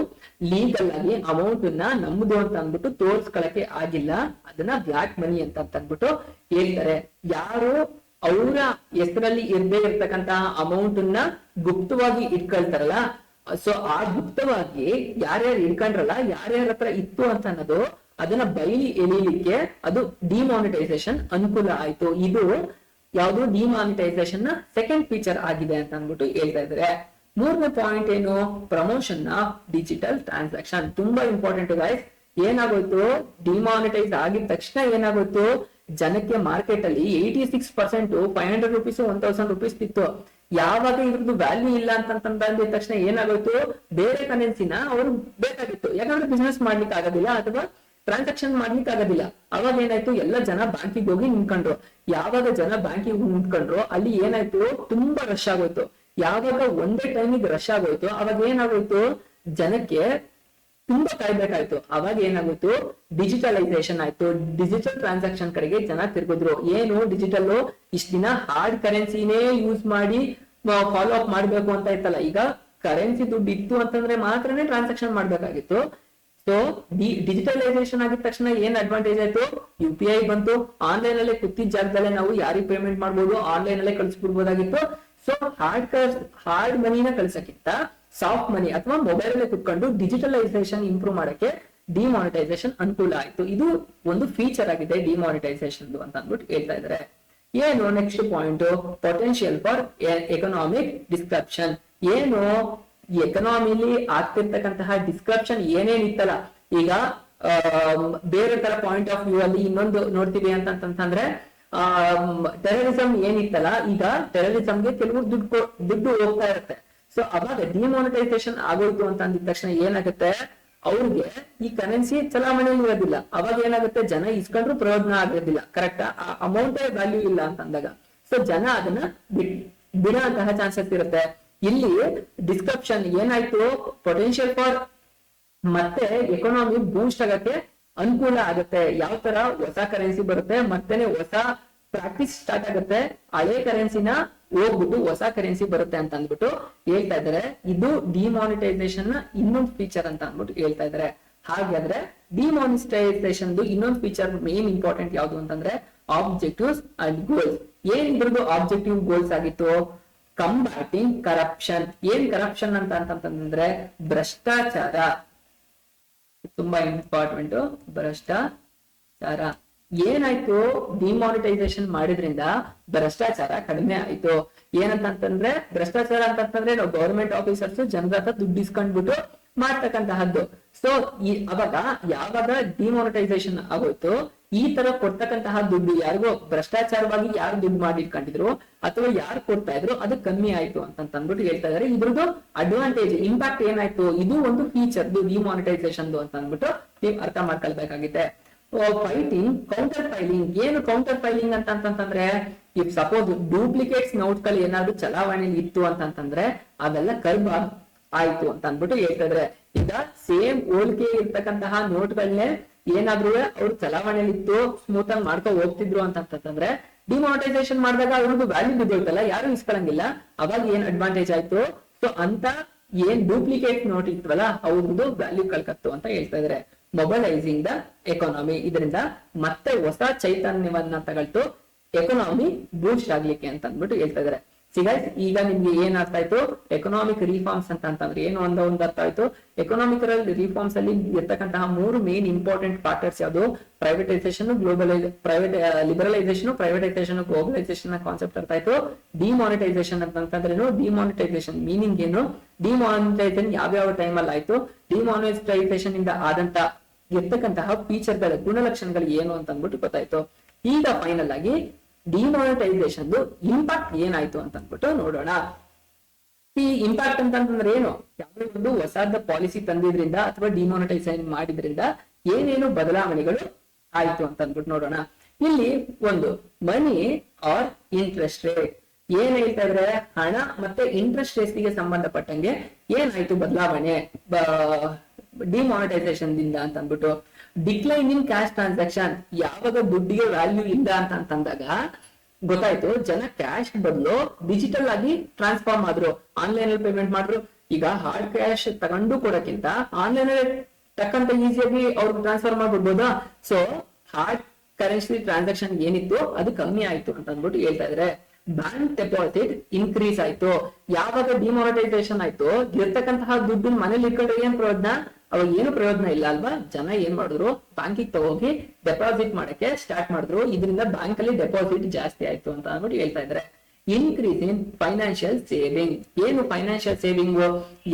ಲೀಗಲ್ ಆಗಿ ಅಮೌಂಟ್ ನಮ್ದು ಅಂತ ಅಂದ್ಬಿಟ್ಟು ತೋರ್ಸ್ಕೊಳಕ್ಕೆ ಆಗಿಲ್ಲ, ಅದನ್ನ ಬ್ಲಾಕ್ ಮನಿ ಅಂತ ಅಂದ್ಬಿಟ್ಟು ಹೇಳ್ತಾರೆ. ಯಾರು ಅವರ ಹೆಸರಲ್ಲಿ ಇರದೇ ಇರ್ತಕ್ಕಂತಹ ಅಮೌಂಟ್ ಗುಪ್ತವಾಗಿ ಇಟ್ಕೊಳ್ತಾರಲ್ಲ, ಸೊ ಆ ಗುಪ್ತವಾಗಿ ಯಾರ್ಯಾರು ಇಟ್ಕೊಂಡ್ರಲ್ಲ, ಯಾರ್ಯಾರ ಹತ್ರ ಇತ್ತು ಅಂತ ಅನ್ನೋದು ಅದನ್ನ ಬಯಲಿ ಎಳಿಲಿಕ್ಕೆ ಅದು ಡಿಮಾನಿಟೈಸೇಷನ್ ಅನುಕೂಲ ಆಯ್ತು. ಇದು ಯಾವುದು ಡಿಮಾನಿಟೈಸೇಷನ್ ನ ಸೆಕೆಂಡ್ ಫೀಚರ್ ಆಗಿದೆ ಅಂತ ಅಂದ್ಬಿಟ್ಟು ಹೇಳ್ತಾ ಇದ್ದಾರೆ. ಮೂರನೇ ಪಾಯಿಂಟ್ ಏನು? Promotion of digital transaction. ತುಂಬಾ ಇಂಪಾರ್ಟೆಂಟ್ ಗೈಸ್. ಏನಾಗೋಯ್ತು? ಡಿಮಾನಿಟೈಸ್ ಆಗಿದ ತಕ್ಷಣ ಏನಾಗೋಯ್ತು? ಜನಕ್ಕೆ ಮಾರ್ಕೆಟ್ ಅಲ್ಲಿ 86% 500 ರೂಪೀಸ್ 1,000 ರೂಪೀಸ್ ಇತ್ತು. ಯಾವಾಗ ಇದ್ರದ್ದು ವ್ಯಾಲ್ಯೂ ಇಲ್ಲ ಅಂತಂದ ತಕ್ಷಣ ಏನಾಗೋಯ್ತು? ಬೇರೆ ಕರೆನ್ಸಿನ ಅವ್ರು ಬೇಕಾಗಿತ್ತು, ಯಾಕಂದ್ರೆ ಬಿಸ್ನೆಸ್ ಮಾಡ್ಲಿಕ್ಕೆ ಆಗೋದಿಲ್ಲ ಅಥವಾ ಟ್ರಾನ್ಸಾಕ್ಷನ್ ಮಾಡ್ಲಿಕ್ಕೆ ಆಗೋದಿಲ್ಲ. ಅವಾಗ ಏನಾಯ್ತು, ಎಲ್ಲ ಜನ ಬ್ಯಾಂಕಿಗೆ ಹೋಗಿ ನಿಂತ್ಕೊಂಡ್ರು. ಯಾವಾಗ ಜನ ಬ್ಯಾಂಕಿಗೆ ನಿಂತ್ಕೊಂಡ್ರು ಅಲ್ಲಿ ಏನಾಯ್ತು, ತುಂಬಾ ರಶ್ ಆಗೋಯ್ತು. ಯಾವಾಗ ಒಂದೇ ಟೈಮಿಗೆ ರಶ್ ಆಗೋಯ್ತು ಅವಾಗ ಏನಾಗೋಯ್ತು, ಜನಕ್ಕೆ ತುಂಬಾ ಕಾಯ್ಬೇಕಾಯ್ತು. ಅವಾಗ ಏನಾಗೋಯ್ತು, ಡಿಜಿಟಲೈಸೇಷನ್ ಆಯ್ತು. ಡಿಜಿಟಲ್ ಟ್ರಾನ್ಸಾಕ್ಷನ್ ಕಡೆಗೆ ಜನ ತಿರ್ಗಿದ್ರು. ಏನು ಡಿಜಿಟಲ್, ಇಷ್ಟ ದಿನ ಹಾರ್ಡ್ ಕರೆನ್ಸಿನೇ ಯೂಸ್ ಮಾಡಿ ಫಾಲೋ ಅಪ್ ಮಾಡ್ಬೇಕು ಅಂತ ಇತ್ತಲ್ಲ, ಈಗ ಕರೆನ್ಸಿ ದುಡ್ಡು ಇತ್ತು ಅಂತಂದ್ರೆ ಮಾತ್ರನೇ ಟ್ರಾನ್ಸಾಕ್ಷನ್ ಮಾಡ್ಬೇಕಾಗಿತ್ತು. ಸೊ ಡಿಜಿಟಲೈಸೇಷನ್ ಆಗಿದ ತಕ್ಷಣ ಏನ್ ಅಡ್ವಾಂಟೇಜ್ ಆಯ್ತು, UPI ಬಂತು. ಆನ್ಲೈನ್ ಅಲ್ಲೇ ಕೂತಿದ್ದ ಜಾಗದಲ್ಲೇ ನಾವು ಯಾರಿಗೆ ಪೇಮೆಂಟ್ ಮಾಡ್ಬೋದು, ಆನ್ಲೈನ್ ಅಲ್ಲೇ ಕಳಿಸ್ಬಿಡ್ಬೋದಾಗಿತ್ತು. ಸೊ ಹಾರ್ಡ್ ಮನಿನ ಕಳ್ಸಕ್ಕಿಂತ ಸಾಫ್ಟ್ ಮನಿ ಅಥವಾ ಮೊಬೈಲ್ ಅಲ್ಲೇ ಕುತ್ಕೊಂಡು ಡಿಜಿಟಲೈಸೇಷನ್ ಇಂಪ್ರೂವ್ ಮಾಡಕ್ಕೆ ಡಿಮಾನಿಟೈಸೇಷನ್ ಅನುಕೂಲ ಆಯ್ತು. ಇದು ಒಂದು ಫೀಚರ್ ಆಗಿದೆ ಡಿಮಾನಿಟೈಸೇಷನ್ ಅಂತ ಅಂದ್ಬಿಟ್ಟು ಹೇಳ್ತಾ ಇದ್ದಾರೆ. ಏನು next point, potential for economic description. ಏನು ಎಕನಾಮಿಲಿ ಆಗ್ತಿರ್ತಕ್ಕಂತಹ ಡಿಸ್ಕ್ರಿಪ್ಷನ್ ಏನೇನಿತ್ತಲ್ಲ, ಈಗ ಬೇರೆ ತರ ಪಾಯಿಂಟ್ ಆಫ್ ವ್ಯೂ ಅಲ್ಲಿ ಇನ್ನೊಂದು ನೋಡ್ತೀವಿ ಅಂತಂತಂದ್ರೆ ಟೆರರಿಸಂ ಏನಿತ್ತಲ್ಲ, ಈಗ ಟೆರರಿಸಂಗೆ ಕೆಲವು ದುಡ್ಡು ಹೋಗ್ತಾ ಇರುತ್ತೆ. ಸೊ ಅವಾಗ ಡಿಮಾನಿಟೈಸೇಷನ್ ಆಗೋಯ್ತು ಅಂತ ಅಂದಿದ ತಕ್ಷಣ ಏನಾಗುತ್ತೆ, ಅವ್ರಿಗೆ ಈ ಕರೆನ್ಸಿ ಚಲಾವಣೆಯಲ್ಲಿ ಇರೋದಿಲ್ಲ. ಅವಾಗ ಏನಾಗುತ್ತೆ, ಜನ ಇಸ್ಕೊಂಡ್ರು ಪ್ರಯೋಜನ ಆಗೋದಿಲ್ಲ. ಕರೆಕ್ಟಾ, ಆ ಅಮೌಂಟ್ ವ್ಯಾಲ್ಯೂ ಇಲ್ಲ ಅಂತ ಅಂದಾಗ ಸೊ ಜನ ಅದನ್ನ ಬಿಡೋ ಅಂತಹ ಚಾನ್ಸಸ್ ಇರುತ್ತೆ. ಇಲ್ಲಿ ಡಿಸ್ಕ್ರಿಪ್ಷನ್ ಏನಾಯ್ತು, ಪೊಟೆನ್ಶಿಯಲ್ ಫಾರ್ ಮತ್ತೆ ಎಕಾನಮಿ ಬೂಸ್ಟ್ ಆಗಕ್ಕೆ ಅನುಕೂಲ ಆಗುತ್ತೆ. ಯಾವ ತರ ಹೊಸ ಕರೆನ್ಸಿ ಬರುತ್ತೆ, ಮತ್ತೆನೆ ಹೊಸ ಪ್ರಾಕ್ಟೀಸ್ ಸ್ಟಾರ್ಟ್ ಆಗುತ್ತೆ, ಹಳೆ ಕರೆನ್ಸಿನ ಹೋಗ್ಬಿಟ್ಟು ಹೊಸ ಕರೆನ್ಸಿ ಬರುತ್ತೆ ಅಂತ ಅಂದ್ಬಿಟ್ಟು ಹೇಳ್ತಾ ಇದ್ದಾರೆ. ಇದು ಡಿಮಾನಿಟೈಸೇಷನ್ ನ ಇನ್ನೊಂದು ಫೀಚರ್ ಅಂತ ಅಂದ್ಬಿಟ್ಟು ಹೇಳ್ತಾ ಇದ್ದಾರೆ. ಹಾಗಾದ್ರೆ ಡಿಮಾನಿಟೈಸೇಷನ್ ಇನ್ನೊಂದು ಫೀಚರ್ ಮೇನ್ ಇಂಪಾರ್ಟೆಂಟ್ ಯಾವ್ದು ಅಂತಂದ್ರೆ ಆಬ್ಜೆಕ್ಟಿವ್ಸ್ ಅಂಡ್ ಗೋಲ್ಸ್. ಏನ್ ಇದ್ರದ್ದು ಆಬ್ಜೆಕ್ಟಿವ್ ಗೋಲ್ಸ್ ಆಗಿತ್ತು, ಕಂಬ್ಯಾಟಿಂಗ್ ಕರಪ್ಷನ್. ಏನ್ ಕರಪ್ಷನ್ ಅಂತಂದ್ರೆ ಭ್ರಷ್ಟಾಚಾರ. ತುಂಬಾ ಇಂಪಾರ್ಟೆಂಟ್, ಭ್ರಷ್ಟಾಚಾರ. ಏನಾಯ್ತು, ಡಿಮಾನಿಟೈಸೇಷನ್ ಮಾಡಿದ್ರಿಂದ ಭ್ರಷ್ಟಾಚಾರ ಕಡಿಮೆ ಆಯ್ತು. ಏನಂತಂದ್ರೆ ಭ್ರಷ್ಟಾಚಾರ ಅಂತಂದ್ರೆ ನಾವು ಗವರ್ಮೆಂಟ್ ಆಫೀಸರ್ಸ್ ಜನರ ಹತ್ರ ದುಡ್ಡು ಇಸ್ಕೊಂಡ್ಬಿಟ್ಟು ಮಾಡ್ತಕ್ಕಂತಹದ್ದು. ಸೊ ಅವಾಗ ಯಾವಾಗ ಡಿಮಾನಿಟೈಸೇಷನ್ ಆಗೋಯ್ತು, ಈ ತರ ಕೊಡ್ತಕ್ಕಂತಹ ದುಡ್ಡು ಯಾರಿಗೋ ಭ್ರಷ್ಟಾಚಾರವಾಗಿ ಯಾರು ದುಡ್ಡು ಮಾಡಿಟ್ಕೊಂಡಿದ್ರು ಅಥವಾ ಯಾರು ಕೊಡ್ತಾ ಇದ್ರು ಅದು ಕಮ್ಮಿ ಆಯ್ತು ಅಂತ ಅಂದ್ಬಿಟ್ಟು ಹೇಳ್ತಾ ಇದಾರೆ. ಇದ್ರದ್ದು ಅಡ್ವಾಂಟೇಜ್ ಇಂಪ್ಯಾಕ್ಟ್ ಏನಾಯ್ತು, ಇದು ಒಂದು ಫೀಚರ್ ಡಿಮಾನಿಟೈಸೇಷನ್ ಅಂತ ಅಂದ್ಬಿಟ್ಟು ನೀವು ಅರ್ಥ ಮಾಡ್ಕೊಳ್ಬೇಕಾಗಿದೆ. Fighting counterfeiting. ಏನು ಕೌಂಟರ್ ಫೈಲಿಂಗ್ ಅಂತಂದ್ರೆ, ಇಫ್ ಸಪೋಸ್ ಡೂಪ್ಲಿಕೇಟ್ಸ್ ನೋಟ್ ಗಳು ಏನಾದ್ರು ಚಲಾವಣೆಯಲ್ಲಿ ಇತ್ತು ಅಂತಂದ್ರೆ ಅವೆಲ್ಲ ಕರ್ಬ್ ಆಯ್ತು ಅಂತ ಅಂದ್ಬಿಟ್ಟು ಹೇಳ್ತಾ ಇದ್ರೆ. ಈಗ ಸೇಮ್ ಹೋಲಿಕೆ ಇರ್ತಕ್ಕಂತಹ ನೋಟ್ಗಳನ್ನೇ ಏನಾದ್ರು ಅವ್ರು ಚಲಾವಣೆಯಲ್ಲಿ ಇತ್ತು ಸ್ಮೂತ್ ಆಗಿ ಮಾಡ್ಕೊ ಹೋಗ್ತಿದ್ರು ಅಂತಂದ್ರೆ ಡಿಮಾನಿಟೈಸೇಷನ್ ಮಾಡಿದಾಗ ಅವ್ರದ್ದು ವ್ಯಾಲ್ಯೂ ಬಿದ್ದೋಯ್ತಲ್ಲ, ಯಾರು ಇಸ್ಕೊಳಂಗಿಲ್ಲ. ಅವಾಗ ಏನ್ ಅಡ್ವಾಂಟೇಜ್ ಆಯ್ತು, ಸೊ ಅಂತ ಏನ್ ಡೂಪ್ಲಿಕೇಟ್ ನೋಟ್ ಇತ್ತವಲ್ಲ ಅವ್ರದ್ದು ವ್ಯಾಲ್ಯೂ ಕಳ್ಕತ್ತು ಅಂತ ಹೇಳ್ತಾ ಇದಾರೆ. ಮೊಬೈಲೈಸಿಂಗ್ ದ ಎಕಾನಮಿ. ಇದರಿಂದ ಮತ್ತೆ ಹೊಸ ಚೈತನ್ಯವನ್ನ ತಗೊಳ್ತು ಎಕಾನಮಿ ಬೂಸ್ಟ್ ಆಗ್ಲಿಕ್ಕೆ ಅಂತ ಅಂದ್ಬಿಟ್ಟು ಹೇಳ್ತಾ ಇದಾರೆ. ಈಗ ನಿಮ್ಗೆ ಏನ್ ಅರ್ಥ ಆಯ್ತು, ಎಕನಾಮಿಕ್ ರಿಫಾರ್ಮ್ಸ್ ಅಂತಂದ್ರೆ ಏನು ಒಂದು ಅರ್ಥ ಆಯ್ತು. ಎಕನಾಮಿಕಲ್ ರಿಫಾರ್ಮ್ಸ್ ಅಲ್ಲಿ ಇರ್ತಕ್ಕಂತಹ 3 ಮೇನ್ ಇಂಪಾರ್ಟೆಂಟ್ ಫ್ಯಾಕ್ಟರ್ಸ್ ಯಾವುದು, privatisation, liberalisation, privatisation, globalisation concept ಅರ್ಥ ಆಯ್ತು. ಡಿಮಾನಿಟೈಸೇಷನ್ ಅಂತಂದ್ರೇನು, ಡಿಮಾನಿಟೈಸೇಷನ್ ಮೀನಿಂಗ್ ಏನು, ಡಿಮಾನಿಟೈಸೇಷನ್ ಯಾವ ಟೈಮ್ ಅಲ್ಲಿ ಆಯ್ತು, ಡಿಮಾನಿಟೈಸೇಷನ್ ಇಂದ ಆದಂತ ಇರ್ತಕ್ಕಂತಹ ಫೀಚರ್ ಗಳ ಗುಣಲಕ್ಷಣಗಳು ಏನು ಅಂತ ಅಂದ್ಬಿಟ್ಟು ಗೊತ್ತಾಯ್ತು. ಈಗ ಫೈನಲ್ ಆಗಿ ಡಿಮಾನಿಟೈಸೇಷನ್ ಇಂಪ್ಯಾಕ್ಟ್ ಏನಾಯ್ತು ಅಂತ ಅಂದ್ಬಿಟ್ಟು ನೋಡೋಣ. ಈ ಇಂಪ್ಯಾಕ್ಟ್ ಅಂತಂದ್ರೆ ಏನು, ಯಾವುದೇ ಒಂದು ಹೊಸದ ಪಾಲಿಸಿ ತಂದಿದ್ರಿಂದ ಅಥವಾ ಡಿಮಾನಿಟೈಸೇಷನ್ ಮಾಡಿದ್ರಿಂದ ಏನೇನು ಬದಲಾವಣೆಗಳು ಆಯ್ತು ಅಂತ ಅಂದ್ಬಿಟ್ಟು ನೋಡೋಣ. ಇಲ್ಲಿ ಒಂದು ಮನಿ ಆರ್ ಇಂಟ್ರೆಸ್ಟ್ ರೇಟ್. ಏನ್ ಹೇಳ್ತಾ ಇದ್ರೆ, ಹಣ ಮತ್ತೆ ಇಂಟ್ರೆಸ್ಟ್ ರೇಟ್ ಗೆ ಸಂಬಂಧಪಟ್ಟಂಗೆ ಏನಾಯ್ತು ಬದಲಾವಣೆ ಡಿಮಾನಿಟೈಸೇಷನ್ ದಿಂದ ಅಂತ ಅಂದ್ಬಿಟ್ಟು. Decline in cash transaction. ಯಾವಾಗ ದುಡ್ಡಿಗೆ ವ್ಯಾಲ್ಯೂ ಇಲ್ಲ ಅಂತಂದಾಗ ಗೊತ್ತಾಯ್ತು, ಜನ ಕ್ಯಾಶ್ ಬದಲು ಡಿಜಿಟಲ್ ಆಗಿ ಟ್ರಾನ್ಸ್ಫಾರ್ಮ್ ಆದ್ರು, ಆನ್ಲೈನ್ ಅಲ್ಲಿ ಪೇಮೆಂಟ್ ಮಾಡಿದ್ರು. ಈಗ ಹಾರ್ಡ್ ಕ್ಯಾಶ್ ತಗೊಂಡು ಕೊಡಕ್ಕಿಂತ ಆನ್ಲೈನ್ ಅಲ್ಲಿ ತಕ್ಕಂತ ಈಸಿಯಾಗಿ ಅವ್ರಿಗೆ ಟ್ರಾನ್ಸ್ಫರ್ ಮಾಡ್ಬಿಡ್ಬೋದಾ. ಸೊ ಹಾರ್ಡ್ ಕರೆನ್ಸಿ ಟ್ರಾನ್ಸಾಕ್ಷನ್ ಏನಿತ್ತು ಅದು ಕಮ್ಮಿ ಆಯ್ತು ಅಂತ ಅಂದ್ಬಿಟ್ಟು ಹೇಳ್ತಾ ಇದ್ರೆ. ಬ್ಯಾಂಕ್ ಡೆಪಾಸಿಟ್ ಇನ್ಕ್ರೀಸ್ ಆಯ್ತು. ಯಾವಾಗ ಡಿಮಾನಿಟೈಸೇಷನ್ ಆಯ್ತು, ಇರ್ತಕ್ಕಂತಹ ದುಡ್ಡು ಮನೇಲಿ ಇಟ್ಕೊಂಡ್ರೆ ಏನ್ ಪ್ರಯೋಜನ, ಅವಾಗ ಏನು ಪ್ರಯೋಜನ ಇಲ್ಲ ಅಲ್ವಾ. ಜನ ಏನ್ ಮಾಡಿದ್ರು, ಬ್ಯಾಂಕಿಗೆ ತಗೋಗಿ ಡೆಪಾಸಿಟ್ ಮಾಡಕ್ಕೆ ಸ್ಟಾರ್ಟ್ ಮಾಡಿದ್ರು. ಇದರಿಂದ ಬ್ಯಾಂಕ್ ಅಲ್ಲಿ ಡೆಪಾಸಿಟ್ ಜಾಸ್ತಿ ಆಯ್ತು ಅಂತ ಅಂದ್ಬಿಟ್ಟು ಹೇಳ್ತಾ ಇದ್ದಾರೆ. Increase in financial saving. ಏನು ಫೈನಾನ್ಷಿಯಲ್ ಸೇವಿಂಗ್,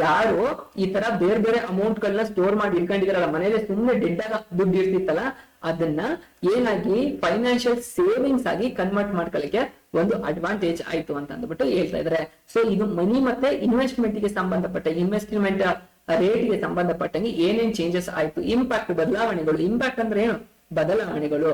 ಯಾರು ಈ ತರ ಬೇರೆ ಬೇರೆ ಅಮೌಂಟ್ ಗಳನ್ನ ಸ್ಟೋರ್ ಮಾಡಿ ಇಟ್ಕೊಂಡಿದಾರಲ್ಲ, ಮನೇಲಿ ಸುಮ್ನೆ ಡೆಡ್ ಆಗ ದುಡ್ಡು ಇರ್ತಿತ್ತಲ್ಲ, ಅದನ್ನ ಏನಾಗಿ ಫೈನಾನ್ಷಿಯಲ್ ಸೇವಿಂಗ್ಸ್ ಆಗಿ ಕನ್ವರ್ಟ್ ಮಾಡ್ಕೊಳ್ಳಿಕ್ಕೆ ಒಂದು ಅಡ್ವಾಂಟೇಜ್ ಆಯ್ತು ಅಂತ ಅಂದ್ಬಿಟ್ಟು ಹೇಳ್ತಾ ಇದ್ದಾರೆ. ಸೊ ಇದು ಮನಿ ಮತ್ತೆ ಇನ್ವೆಸ್ಟ್ಮೆಂಟ್ ಗೆ ಸಂಬಂಧಪಟ್ಟ ಇನ್ವೆಸ್ಟ್ಮೆಂಟ್ ರೇಟ್ಗೆ ಸಂಬಂಧಪಟ್ಟಂಗೆ ಏನೇನ್ ಚೇಂಜಸ್ ಆಯ್ತು, ಇಂಪ್ಯಾಕ್ಟ್ ಬದಲಾವಣೆಗಳು. ಇಂಪ್ಯಾಕ್ಟ್ ಅಂದ್ರೆ ಏನು? ಬದಲಾವಣೆಗಳು.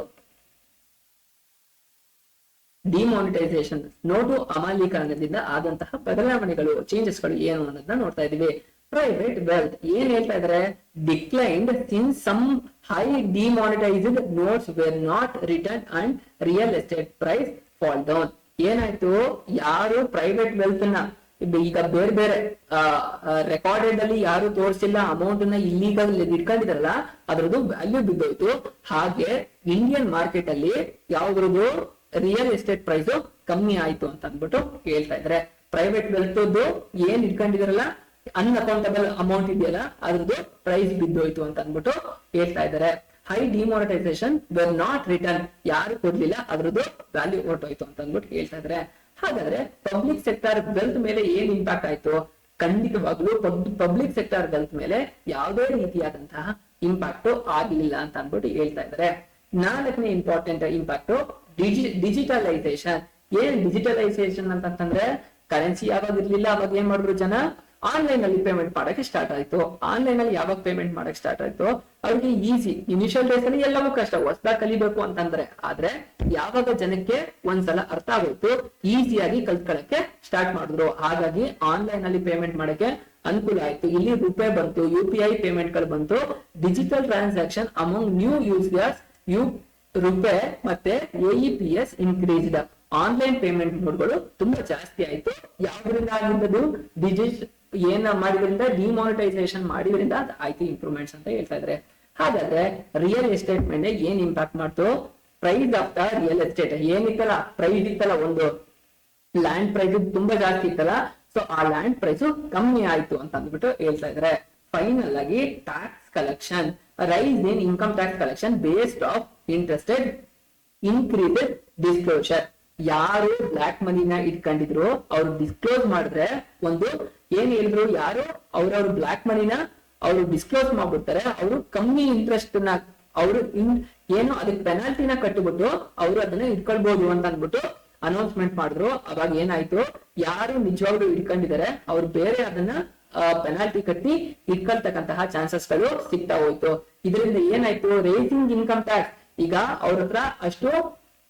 ಡಿಮಾನಿಟೈಸೇಷನ್ ನೋಟು ಅಮಾನ್ಯೀಕರಣದಿಂದ ಆದಂತಹ ಬದಲಾವಣೆಗಳು, ಚೇಂಜಸ್ ಗಳು ಏನು ಅನ್ನೋದನ್ನ ನೋಡ್ತಾ ಇದೀವಿ. ಪ್ರೈವೇಟ್ ವೆಲ್ತ್ ಏನ್ ಹೇಳ್ತಾ ಇದಾರೆ? Declined since some high demonetised notes were not return and real estate price fall down. ಏನಾಯ್ತು? ಯಾರು ಪ್ರೈವೇಟ್ ವೆಲ್ತ್ ನ ಈಗ ಬೇರೆ ಬೇರೆ ರೆಕಾರ್ಡೆಡ್ ಅಲ್ಲಿ ಯಾರು ತೋರಿಸಿಲ್ಲ ಅಮೌಂಟ್ ನ ಇಲ್ಲೀಗಲ್ ಇಟ್ಕೊಂಡಿದಾರಲ್ಲ ಅದ್ರದ್ದು ವ್ಯಾಲ್ಯೂ ಬಿದ್ದೋಯ್ತು. ಹಾಗೆ ಇಂಡಿಯನ್ ಮಾರ್ಕೆಟ್ ಅಲ್ಲಿ ಯಾವ್ದ್ರದ್ದು ರಿಯಲ್ ಎಸ್ಟೇಟ್ ಪ್ರೈಸ್ ಕಮ್ಮಿ ಆಯ್ತು ಅಂತ ಅಂದ್ಬಿಟ್ಟು ಹೇಳ್ತಾ ಇದ್ರೆ. ಪ್ರೈವೇಟ್ ವೆಲ್ತ್ ಏನ್ ಇಟ್ಕೊಂಡಿದಾರಲ್ಲ ಅನ್ಅಕೌಂಟಬಲ್ ಅಮೌಂಟ್ ಇದೆಯಲ್ಲ ಅದ್ರದ್ದು ಪ್ರೈಸ್ ಬಿದ್ದೋಯ್ತು ಅಂತ ಅಂದ್ಬಿಟ್ಟು ಹೇಳ್ತಾ ಇದಾರೆ. High demonetisation wear not return, ಯಾರು ಕೊಡ್ಲಿಲ್ಲ ಅದ್ರದ್ದು ವ್ಯಾಲ್ಯೂ ಹೊರಟೋಯ್ತು ಅಂತ ಅಂದ್ಬಿಟ್ಟು ಹೇಳ್ತಾ ಇದಾರೆ. ಹಾಗಾದ್ರೆ ಪಬ್ಲಿಕ್ ಸೆಕ್ಟರ್ ವೆಲ್ತ್ ಮೇಲೆ ಏನ್ ಇಂಪ್ಯಾಕ್ಟ್ ಆಯ್ತು? ಖಂಡಿತವಾಗ್ಲೂ ಪಬ್ಲಿಕ್ ಸೆಕ್ಟರ್ ವೆಲ್ತ್ ಮೇಲೆ ಯಾವುದೇ ರೀತಿಯಾದಂತಹ ಇಂಪ್ಯಾಕ್ಟ್ ಆಗ್ಲಿಲ್ಲ ಅಂತ ಅಂದ್ಬಿಟ್ಟು ಹೇಳ್ತಾ ಇದಾರೆ. 4ನೇ ಇಂಪಾರ್ಟೆಂಟ್ ಇಂಪ್ಯಾಕ್ಟ್ ಡಿಜಿಟಲೈಸೇಷನ್. ಏನ್ ಡಿಜಿಟಲೈಸೇಷನ್ ಅಂತಂದ್ರೆ ಕರೆನ್ಸಿ ಯಾವಾಗ ಇರ್ಲಿಲ್ಲ ಅವಾಗ ಏನ್ ಮಾಡಿದ್ರು ಜನ ಆನ್ಲೈನ್ ಅಲ್ಲಿ ಪೇಮೆಂಟ್ ಮಾಡಕ್ಕೆ ಸ್ಟಾರ್ಟ್ ಆಯ್ತು. ಆನ್ಲೈನ್ ಅಲ್ಲಿ ಯಾವಾಗ ಪೇಮೆಂಟ್ ಮಾಡಕ್ ಸ್ಟಾರ್ಟ್ ಆಯ್ತು ಅವ್ರಿಗೆ ಈಸಿ. ಇನಿಷಿಯಲ್ ಡೇಸ್ ಅಲ್ಲಿ ಎಲ್ಲವೂ ಕಷ್ಟ, ಹೊಸದಾಗಿ ಕಲಿಬೇಕು ಅಂತಂದ್ರೆ. ಆದ್ರೆ ಯಾವಾಗ ಜನಕ್ಕೆ ಒಂದ್ಸಲ ಅರ್ಥ ಆಗೋಯ್ತು ಈಸಿಯಾಗಿ ಕಲ್ತ್ಕೊಳಕ್ಕೆ ಸ್ಟಾರ್ಟ್ ಮಾಡಿದ್ರು. ಹಾಗಾಗಿ ಆನ್ಲೈನ್ ಅಲ್ಲಿ ಪೇಮೆಂಟ್ ಮಾಡಕ್ಕೆ ಅನುಕೂಲ ಆಯ್ತು. ಇಲ್ಲಿ ರುಪೇ ಬಂತು, UPI ಪೇಮೆಂಟ್ ಗಳು ಬಂತು. Digital transaction among new users RuPay ಮತ್ತೆ AEPS ಇನ್ಕ್ರೀಸ್ಡ್. ಆನ್ಲೈನ್ ಪೇಮೆಂಟ್ ಮೋಡ್ಗಳು ತುಂಬಾ ಜಾಸ್ತಿ ಆಯ್ತು. ಯಾವ್ದ್ರಿಂದ ಆಗಿದ್ದು? ಏನ ಮಾಡಿದ್ರಿಂದ? ಡಿಮಾನಿಟೈಸೇಷನ್ ಮಾಡಿದ್ರಿಂದ ಆಯ್ತು ಇಂಪ್ರೂವ್ಮೆಂಟ್ಸ್ ಅಂತ ಹೇಳ್ತಾ ಇದ್ರೆ. ಹಾಗಾದ್ರೆ ರಿಯಲ್ ಎಸ್ಟೇಟ್ ಮೇಲೆ ಏನ್ ಇಂಪ್ಯಾಕ್ಟ್ ಮಾಡ್ತು? Price of the real estate ಏನಿತ್ತಲ್ಲ, ಪ್ರೈಸ್ ಇತ್ತಲ್ಲ, ಒಂದು ಲ್ಯಾಂಡ್ ಪ್ರೈಸ್ ತುಂಬಾ ಜಾಸ್ತಿ ಇತ್ತಲ್ಲ, ಸೊ ಆ ಲ್ಯಾಂಡ್ ಪ್ರೈಸ್ ಕಮ್ಮಿ ಆಯ್ತು ಅಂತ ಅಂದ್ಬಿಟ್ಟು ಹೇಳ್ತಾ ಇದ್ರೆ. ಫೈನಲ್ ಆಗಿ tax collection, rise in income tax collection based of interested increased disclosure. ಯಾರು ಬ್ಲಾಕ್ ಮನಿನ ಇಟ್ಕೊಂಡಿದ್ರು ಅವ್ರು ಡಿಸ್ಕ್ಲೋಸ್ ಮಾಡಿದ್ರೆ ಒಂದು ಏನ್ ಹೇಳಿದ್ರು, ಯಾರು ಅವ್ರವ್ರ ಬ್ಲಾಕ್ ಮನಿನ ಅವರು ಡಿಸ್ಕ್ಲೋಸ್ ಮಾಡ್ಬಿಡ್ತಾರೆ, ಅವರು ಕಮ್ಮಿ ಇಂಟ್ರೆಸ್ಟ್ ನ ಅವರು ಏನು ಅದಕ್ಕೆ ಪೆನಾಲ್ಟಿನ ಕಟ್ಟಿಬಿಟ್ಟು ಅವರು ಅದನ್ನ ಇಟ್ಕೊಳ್ಬಹುದು ಅಂತ ಅಂದ್ಬಿಟ್ಟು ಅನೌನ್ಸ್ಮೆಂಟ್ ಮಾಡಿದ್ರು. ಅವಾಗ ಏನಾಯ್ತು, ಯಾರು ನಿಜವಾಗ್ಲೂ ಇಟ್ಕೊಂಡಿದ್ದಾರೆ ಅವ್ರು ಬೇರೆ ಅದನ್ನ ಪೆನಾಲ್ಟಿ ಕಟ್ಟಿ ಇಟ್ಕೊಳ್ತಕ್ಕಂತಹ ಚಾನ್ಸಸ್ ಗಳು ಸಿಗ್ತಾ ಹೋಯ್ತು. ಇದರಿಂದ ಏನಾಯ್ತು? Raising income tax. ಈಗ ಅವ್ರ ಹತ್ರ ಅಷ್ಟು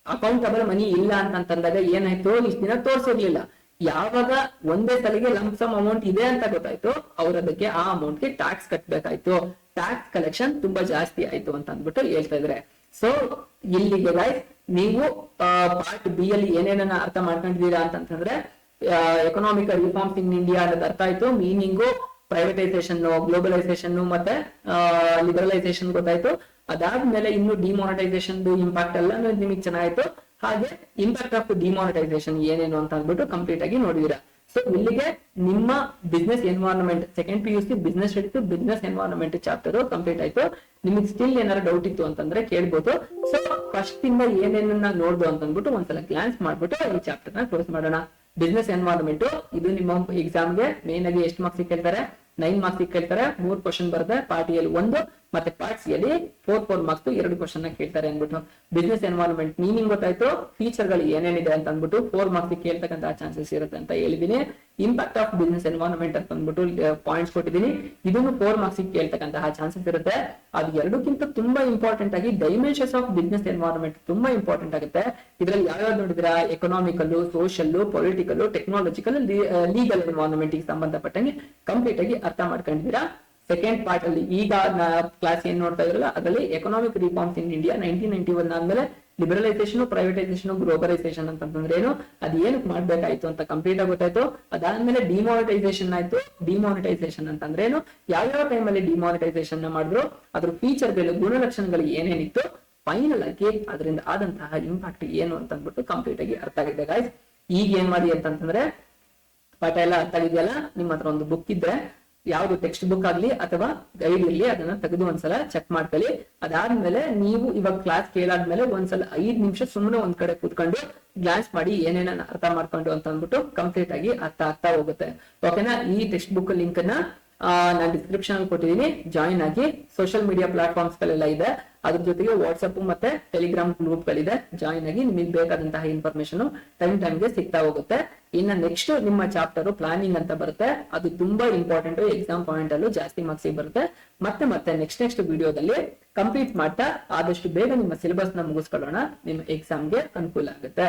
ಅಕೌಂಟಬಲ್ ಮನಿ ಇಲ್ಲ ಅಂತಂದಾಗ ಏನಾಯ್ತು, ಇಷ್ಟ ದಿನ ತೋರ್ಸಿರ್ಲಿಲ್ಲ. ಯಾವಾಗ ಒಂದೇ ಸಲಿಗೆ ಲಂಪ್ಸಮ್ ಅಮೌಂಟ್ ಇದೆ ಅಂತ ಗೊತ್ತಾಯ್ತು, ಅವ್ರ ಅದಕ್ಕೆ ಆ ಅಮೌಂಟ್ ಗೆ ಟ್ಯಾಕ್ಸ್ ಕಟ್ಬೇಕಾಯ್ತು. ಟ್ಯಾಕ್ಸ್ ಕಲೆಕ್ಷನ್ ತುಂಬಾ ಜಾಸ್ತಿ ಆಯ್ತು ಅಂತ ಅಂದ್ಬಿಟ್ಟು ಹೇಳ್ತಾ ಇದ್ರೆ. ಸೊ ಇಲ್ಲಿಗೆ ಗೈಸ್ ನೀವು ಪಾರ್ಟ್ ಬಿ ಅಲ್ಲಿ ಏನೇನನ್ನ ಅರ್ಥ ಮಾಡ್ಕೊಂಡಿದ್ದೀರಾ ಅಂತಂದ್ರೆ ಎಕನಾಮಿಕಲ್ ರಿಫಾರ್ಮ್ಸ್ ಇನ್ ಇಂಡಿಯಾ ಅನ್ನೋದು ಅರ್ಥ ಆಯ್ತು. ಮೀನಿಂಗು ಪ್ರೈವೇಟೈಸೇಷನ್, ಗ್ಲೋಬಲೈಸೇಷನ್ ಮತ್ತೆ ಲಿಬರಲೈಸೇಷನ್ ಗೊತ್ತಾಯ್ತು. ಅದಾದ್ಮೇಲೆ ಇನ್ನು ಡಿಮಾನಿಟೈಸೇಷನ್ ಇಂಪ್ಯಾಕ್ಟ್ ಎಲ್ಲ ನಿಮಗೆ ಚೆನ್ನಾಯ್ತು. ಹಾಗೆ ಇಂಪ್ಯಾಕ್ಟ್ ಆಫ್ ಡಿಮಾನಿಟೈಸೇಷನ್ ಏನೇನು ಅಂತ ಅಂದ್ಬಿಟ್ಟು ಕಂಪ್ಲೀಟ್ ಆಗಿ ನೋಡಿದೀರಾ. ಸೊ ಇಲ್ಲಿಗೆ ನಿಮ್ಮ business environment second PUC business studies business environment chapter complete ಆಯ್ತು. ನಿಮಗೆ ಸ್ಟಿಲ್ ಏನಾದ್ರು ಡೌಟ್ ಇತ್ತು ಅಂತಂದ್ರೆ ಕೇಳ್ಬೋದು. ಸೊ ಫಸ್ಟ್ ಇಂದ ಏನೇನನ್ನ ನೋಡ್ದು ಅಂತಂದ್ಬಿಟ್ಟು ಒಂದ್ಸಲ ಗ್ಲಾನ್ಸ್ ಮಾಡ್ಬಿಟ್ಟು ಈ ಚಾಪ್ಟರ್ ನ ಕ್ಲೋಸ್ ಮಾಡೋಣ. ಬಿಸ್ನೆಸ್ ಎನ್ವೈರನ್ಮೆಂಟ್ ಇದು ನಿಮ್ಮ ಎಕ್ಸಾಮ್ಗೆ ಮೇನ್ ಆಗಿ ಎಷ್ಟು ಮಾರ್ಕ್ಸ್ ಕೇಳ್ತಾರೆ? 9 ಮಾರ್ಕ್ಸ್ ಕೇಳ್ತಾರೆ. 3 ಕ್ವಶನ್ ಬರುತ್ತೆ. ಪಾರ್ಟ್ ಎಲ್ಲಿ 1 ಮತ್ತೆ ಪಾರ್ಟ್ ಸಿ ಅಲ್ಲಿ 4 ಮಾರ್ಕ್ಸ್ 2 ಕ್ವಶನ್ ಕೇಳ್ತಾರೆ ಅಂದ್ಬಿಟ್ಟು. ಬಿಸ್ನೆಸ್ ಎನ್ವೈರನ್ಮೆಂಟ್ ಮೀನಿಂಗ್ ಗೊತ್ತಾಯ್ತು, ಫೀಚರ್ ಗಳು ಏನೇನಿದೆ ಅಂತ ಅಂದ್ಬಿಟ್ಟು 4 ಮಾರ್ಕ್ಸ್ ಕೇಳ್ತಕ್ಕಂತಹ ಚಾನ್ಸಸ್ ಇರುತ್ತೆ ಅಂತ ಹೇಳಿದೀನಿ. ಇಂಪ್ಯಾಕ್ಟ್ ಆಫ್ ಬಿಸ್ನೆಸ್ ಎನ್ವೈರನ್ಮೆಂಟ್ ಅಂತ ಅಂದ್ಬಿಟ್ಟು ಪಾಯಿಂಟ್ಸ್ ಕೊಟ್ಟಿದ್ದೀನಿ. ಇದನ್ನು 4 ಮಾರ್ಕ್ಸ್ ಕೇಳ್ತಕ್ಕಂತಹ ಚಾನ್ಸಸ್ ಇರುತ್ತೆ. ಅದು ಎರಡಕ್ಕಿಂತ ತುಂಬಾ ಇಂಪಾರ್ಟೆಂಟ್ ಆಗಿ ಡೈಮೆನ್ಷನ್ಸ್ ಆಫ್ ಬಿಸ್ನೆಸ್ ಎನ್ವೈರನ್ಮೆಂಟ್ ತುಂಬಾ ಇಂಪಾರ್ಟೆಂಟ್ ಆಗುತ್ತೆ. ಇದ್ರಲ್ಲಿ ಯಾವ್ಯಾವ್ದು ನೋಡಿದ್ರ? Economical, social, political, technological, legal environment ಸಂಬಂಧಪಟ್ಟಂಗೆ ಕಂಪ್ಲೀಟ್ ಆಗಿ ಅರ್ಥ ಮಾಡ್ಕೊಂಡಿದ್ದೀರಾ. ಸೆಕೆಂಡ್ ಪಾರ್ಟ್ ಅಲ್ಲಿ ಈಗ ಕ್ಲಾಸ್ ಏನ್ ನೋಡ್ತಾ ಇದ್ರಲ್ಲ ಅದರಲ್ಲಿ ಎಕನಾಮಿಕ್ ರಿಫಾರ್ಮ್ಸ್ ಇನ್ ಇಂಡಿಯಾ 1991 ಆದ್ಮೇಲೆ ಲಿಬರಲೈಸೇಷನ್, ಪ್ರೈವೇಟೈಸೇಷನ್, ಗ್ಲೋಬಲೈಸೇಷನ್ ಅಂತಂದ್ರೆ ಏನು, ಅದ್ ಏನಕ್ಕೆ ಮಾಡ್ಬೇಕಾಯ್ತು ಅಂತ ಕಂಪ್ಲೀಟ್ ಆಗಿ ಗೊತ್ತಾಯ್ತು. ಅದಾದ್ಮೇಲೆ ಡಿಮಾನಿಟೈಸೇಷನ್ ಆಯ್ತು. ಡಿಮಾನಿಟೈಸೇಷನ್ ಅಂತಂದ್ರೆ ಏನು, ಯಾವ್ಯಾವ ಟೈಮ್ ಅಲ್ಲಿ ಡಿಮಾನಿಟೈಸೇಷನ್ ಮಾಡಿದ್ರು, ಅದ್ರ ಫೀಚರ್ಗಳು, ಗುಣಲಕ್ಷಣಗಳು ಏನೇನಿತ್ತು, ಫೈನಲ್ ಆಗಿ ಅದರಿಂದ ಆದಂತಹ ಇಂಪ್ಯಾಕ್ಟ್ ಏನು ಅಂತ ಅಂದ್ಬಿಟ್ಟು ಕಂಪ್ಲೀಟ್ ಆಗಿ ಅರ್ಥ ಆಗಿದೆ ಗಾಯ್ಸ್. ಈಗ ಏನ್ ಮಾಡಿ ಅಂತಂದ್ರೆ ಪಾಠ ಎಲ್ಲ ಅರ್ಥ ಆಗಿದೆಯಲ್ಲ, ನಿಮ್ಮ ಹತ್ರ ಒಂದು ಬುಕ್ ಇದ್ರೆ ಯಾವ್ದು ಟೆಕ್ಸ್ಟ್ ಬುಕ್ ಆಗ್ಲಿ ಅಥವಾ ಗೈಡ್ ಇರ್ಲಿ ಅದನ್ನ ತೆಗೆದು ಒಂದ್ಸಲ ಚೆಕ್ ಮಾಡ್ಕೊಳ್ಳಿ. ಅದಾದ್ಮೇಲೆ ನೀವು ಇವಾಗ ಕ್ಲಾಸ್ ಕೇಳಾದ್ಮೇಲೆ ಒಂದ್ಸಲ 5 ನಿಮಿಷ ಸುಮ್ಮನೆ ಒಂದ್ ಕಡೆ ಕೂತ್ಕೊಂಡು ಗ್ಲಾನ್ಸ್ ಮಾಡಿ ಏನೇನ ಅರ್ಥ ಮಾಡ್ಕೊಂಡು ಅಂತ ಅಂದ್ಬಿಟ್ಟು ಕಂಪ್ಲೀಟ್ ಆಗಿ ಅರ್ಥ ಆಗ್ತಾ ಹೋಗುತ್ತೆ. ಓಕೆನಾ? ಈ ಟೆಕ್ಸ್ಟ್ ಬುಕ್ ಲಿಂಕ್ ನ ನಾನು ಡಿಸ್ಕ್ರಿಪ್ಷನ್ ಅಲ್ಲಿ ಕೊಟ್ಟಿದ್ದೀನಿ, ಜಾಯಿನ್ ಆಗಿ. ಸೋಷಿಯಲ್ ಮೀಡಿಯಾ ಪ್ಲಾಟ್ಫಾರ್ಮ್ಸ್ ಗಳೆಲ್ಲ ಇದೆ, ಅದ್ರ ಜೊತೆಗೆ ವಾಟ್ಸ್ಆಪ್ ಮತ್ತೆ ಟೆಲಿಗ್ರಾಮ್ ಗ್ರೂಪ್ ಗಳಿದೆ, ಜಾಯಿನ್ ಆಗಿ ನಿಮಗೆ ಬೇಕಾದಂತಹ ಇನ್ಫಾರ್ಮೇಶನ್ ಟೈಮ್ಗೆ ಸಿಗ್ತಾ ಹೋಗುತ್ತೆ. ಇನ್ನ ನೆಕ್ಸ್ಟ್ ನಿಮ್ಮ ಚಾಪ್ಟರ್ ಪ್ಲಾನಿಂಗ್ ಅಂತ ಬರುತ್ತೆ, ಅದು ತುಂಬಾ ಇಂಪಾರ್ಟೆಂಟ್, ಎಕ್ಸಾಮ್ ಪಾಯಿಂಟ್ ಅಲ್ಲೂ ಜಾಸ್ತಿ ಮಾರ್ಕ್ಸ್ ಬರುತ್ತೆ. ಮತ್ತೆ ನೆಕ್ಸ್ಟ್ ವಿಡಿಯೋದಲ್ಲಿ ಕಂಪ್ಲೀಟ್ ಮಾಡ್ತಾ ಆದಷ್ಟು ಬೇಗ ನಿಮ್ಮ ಸಿಲೆಬಸ್ ನ ಮುಗಿಸ್ಕೊಳ್ಳೋಣ, ನಿಮ್ಮ ಎಕ್ಸಾಮ್ಗೆ ಅನುಕೂಲ ಆಗುತ್ತೆ.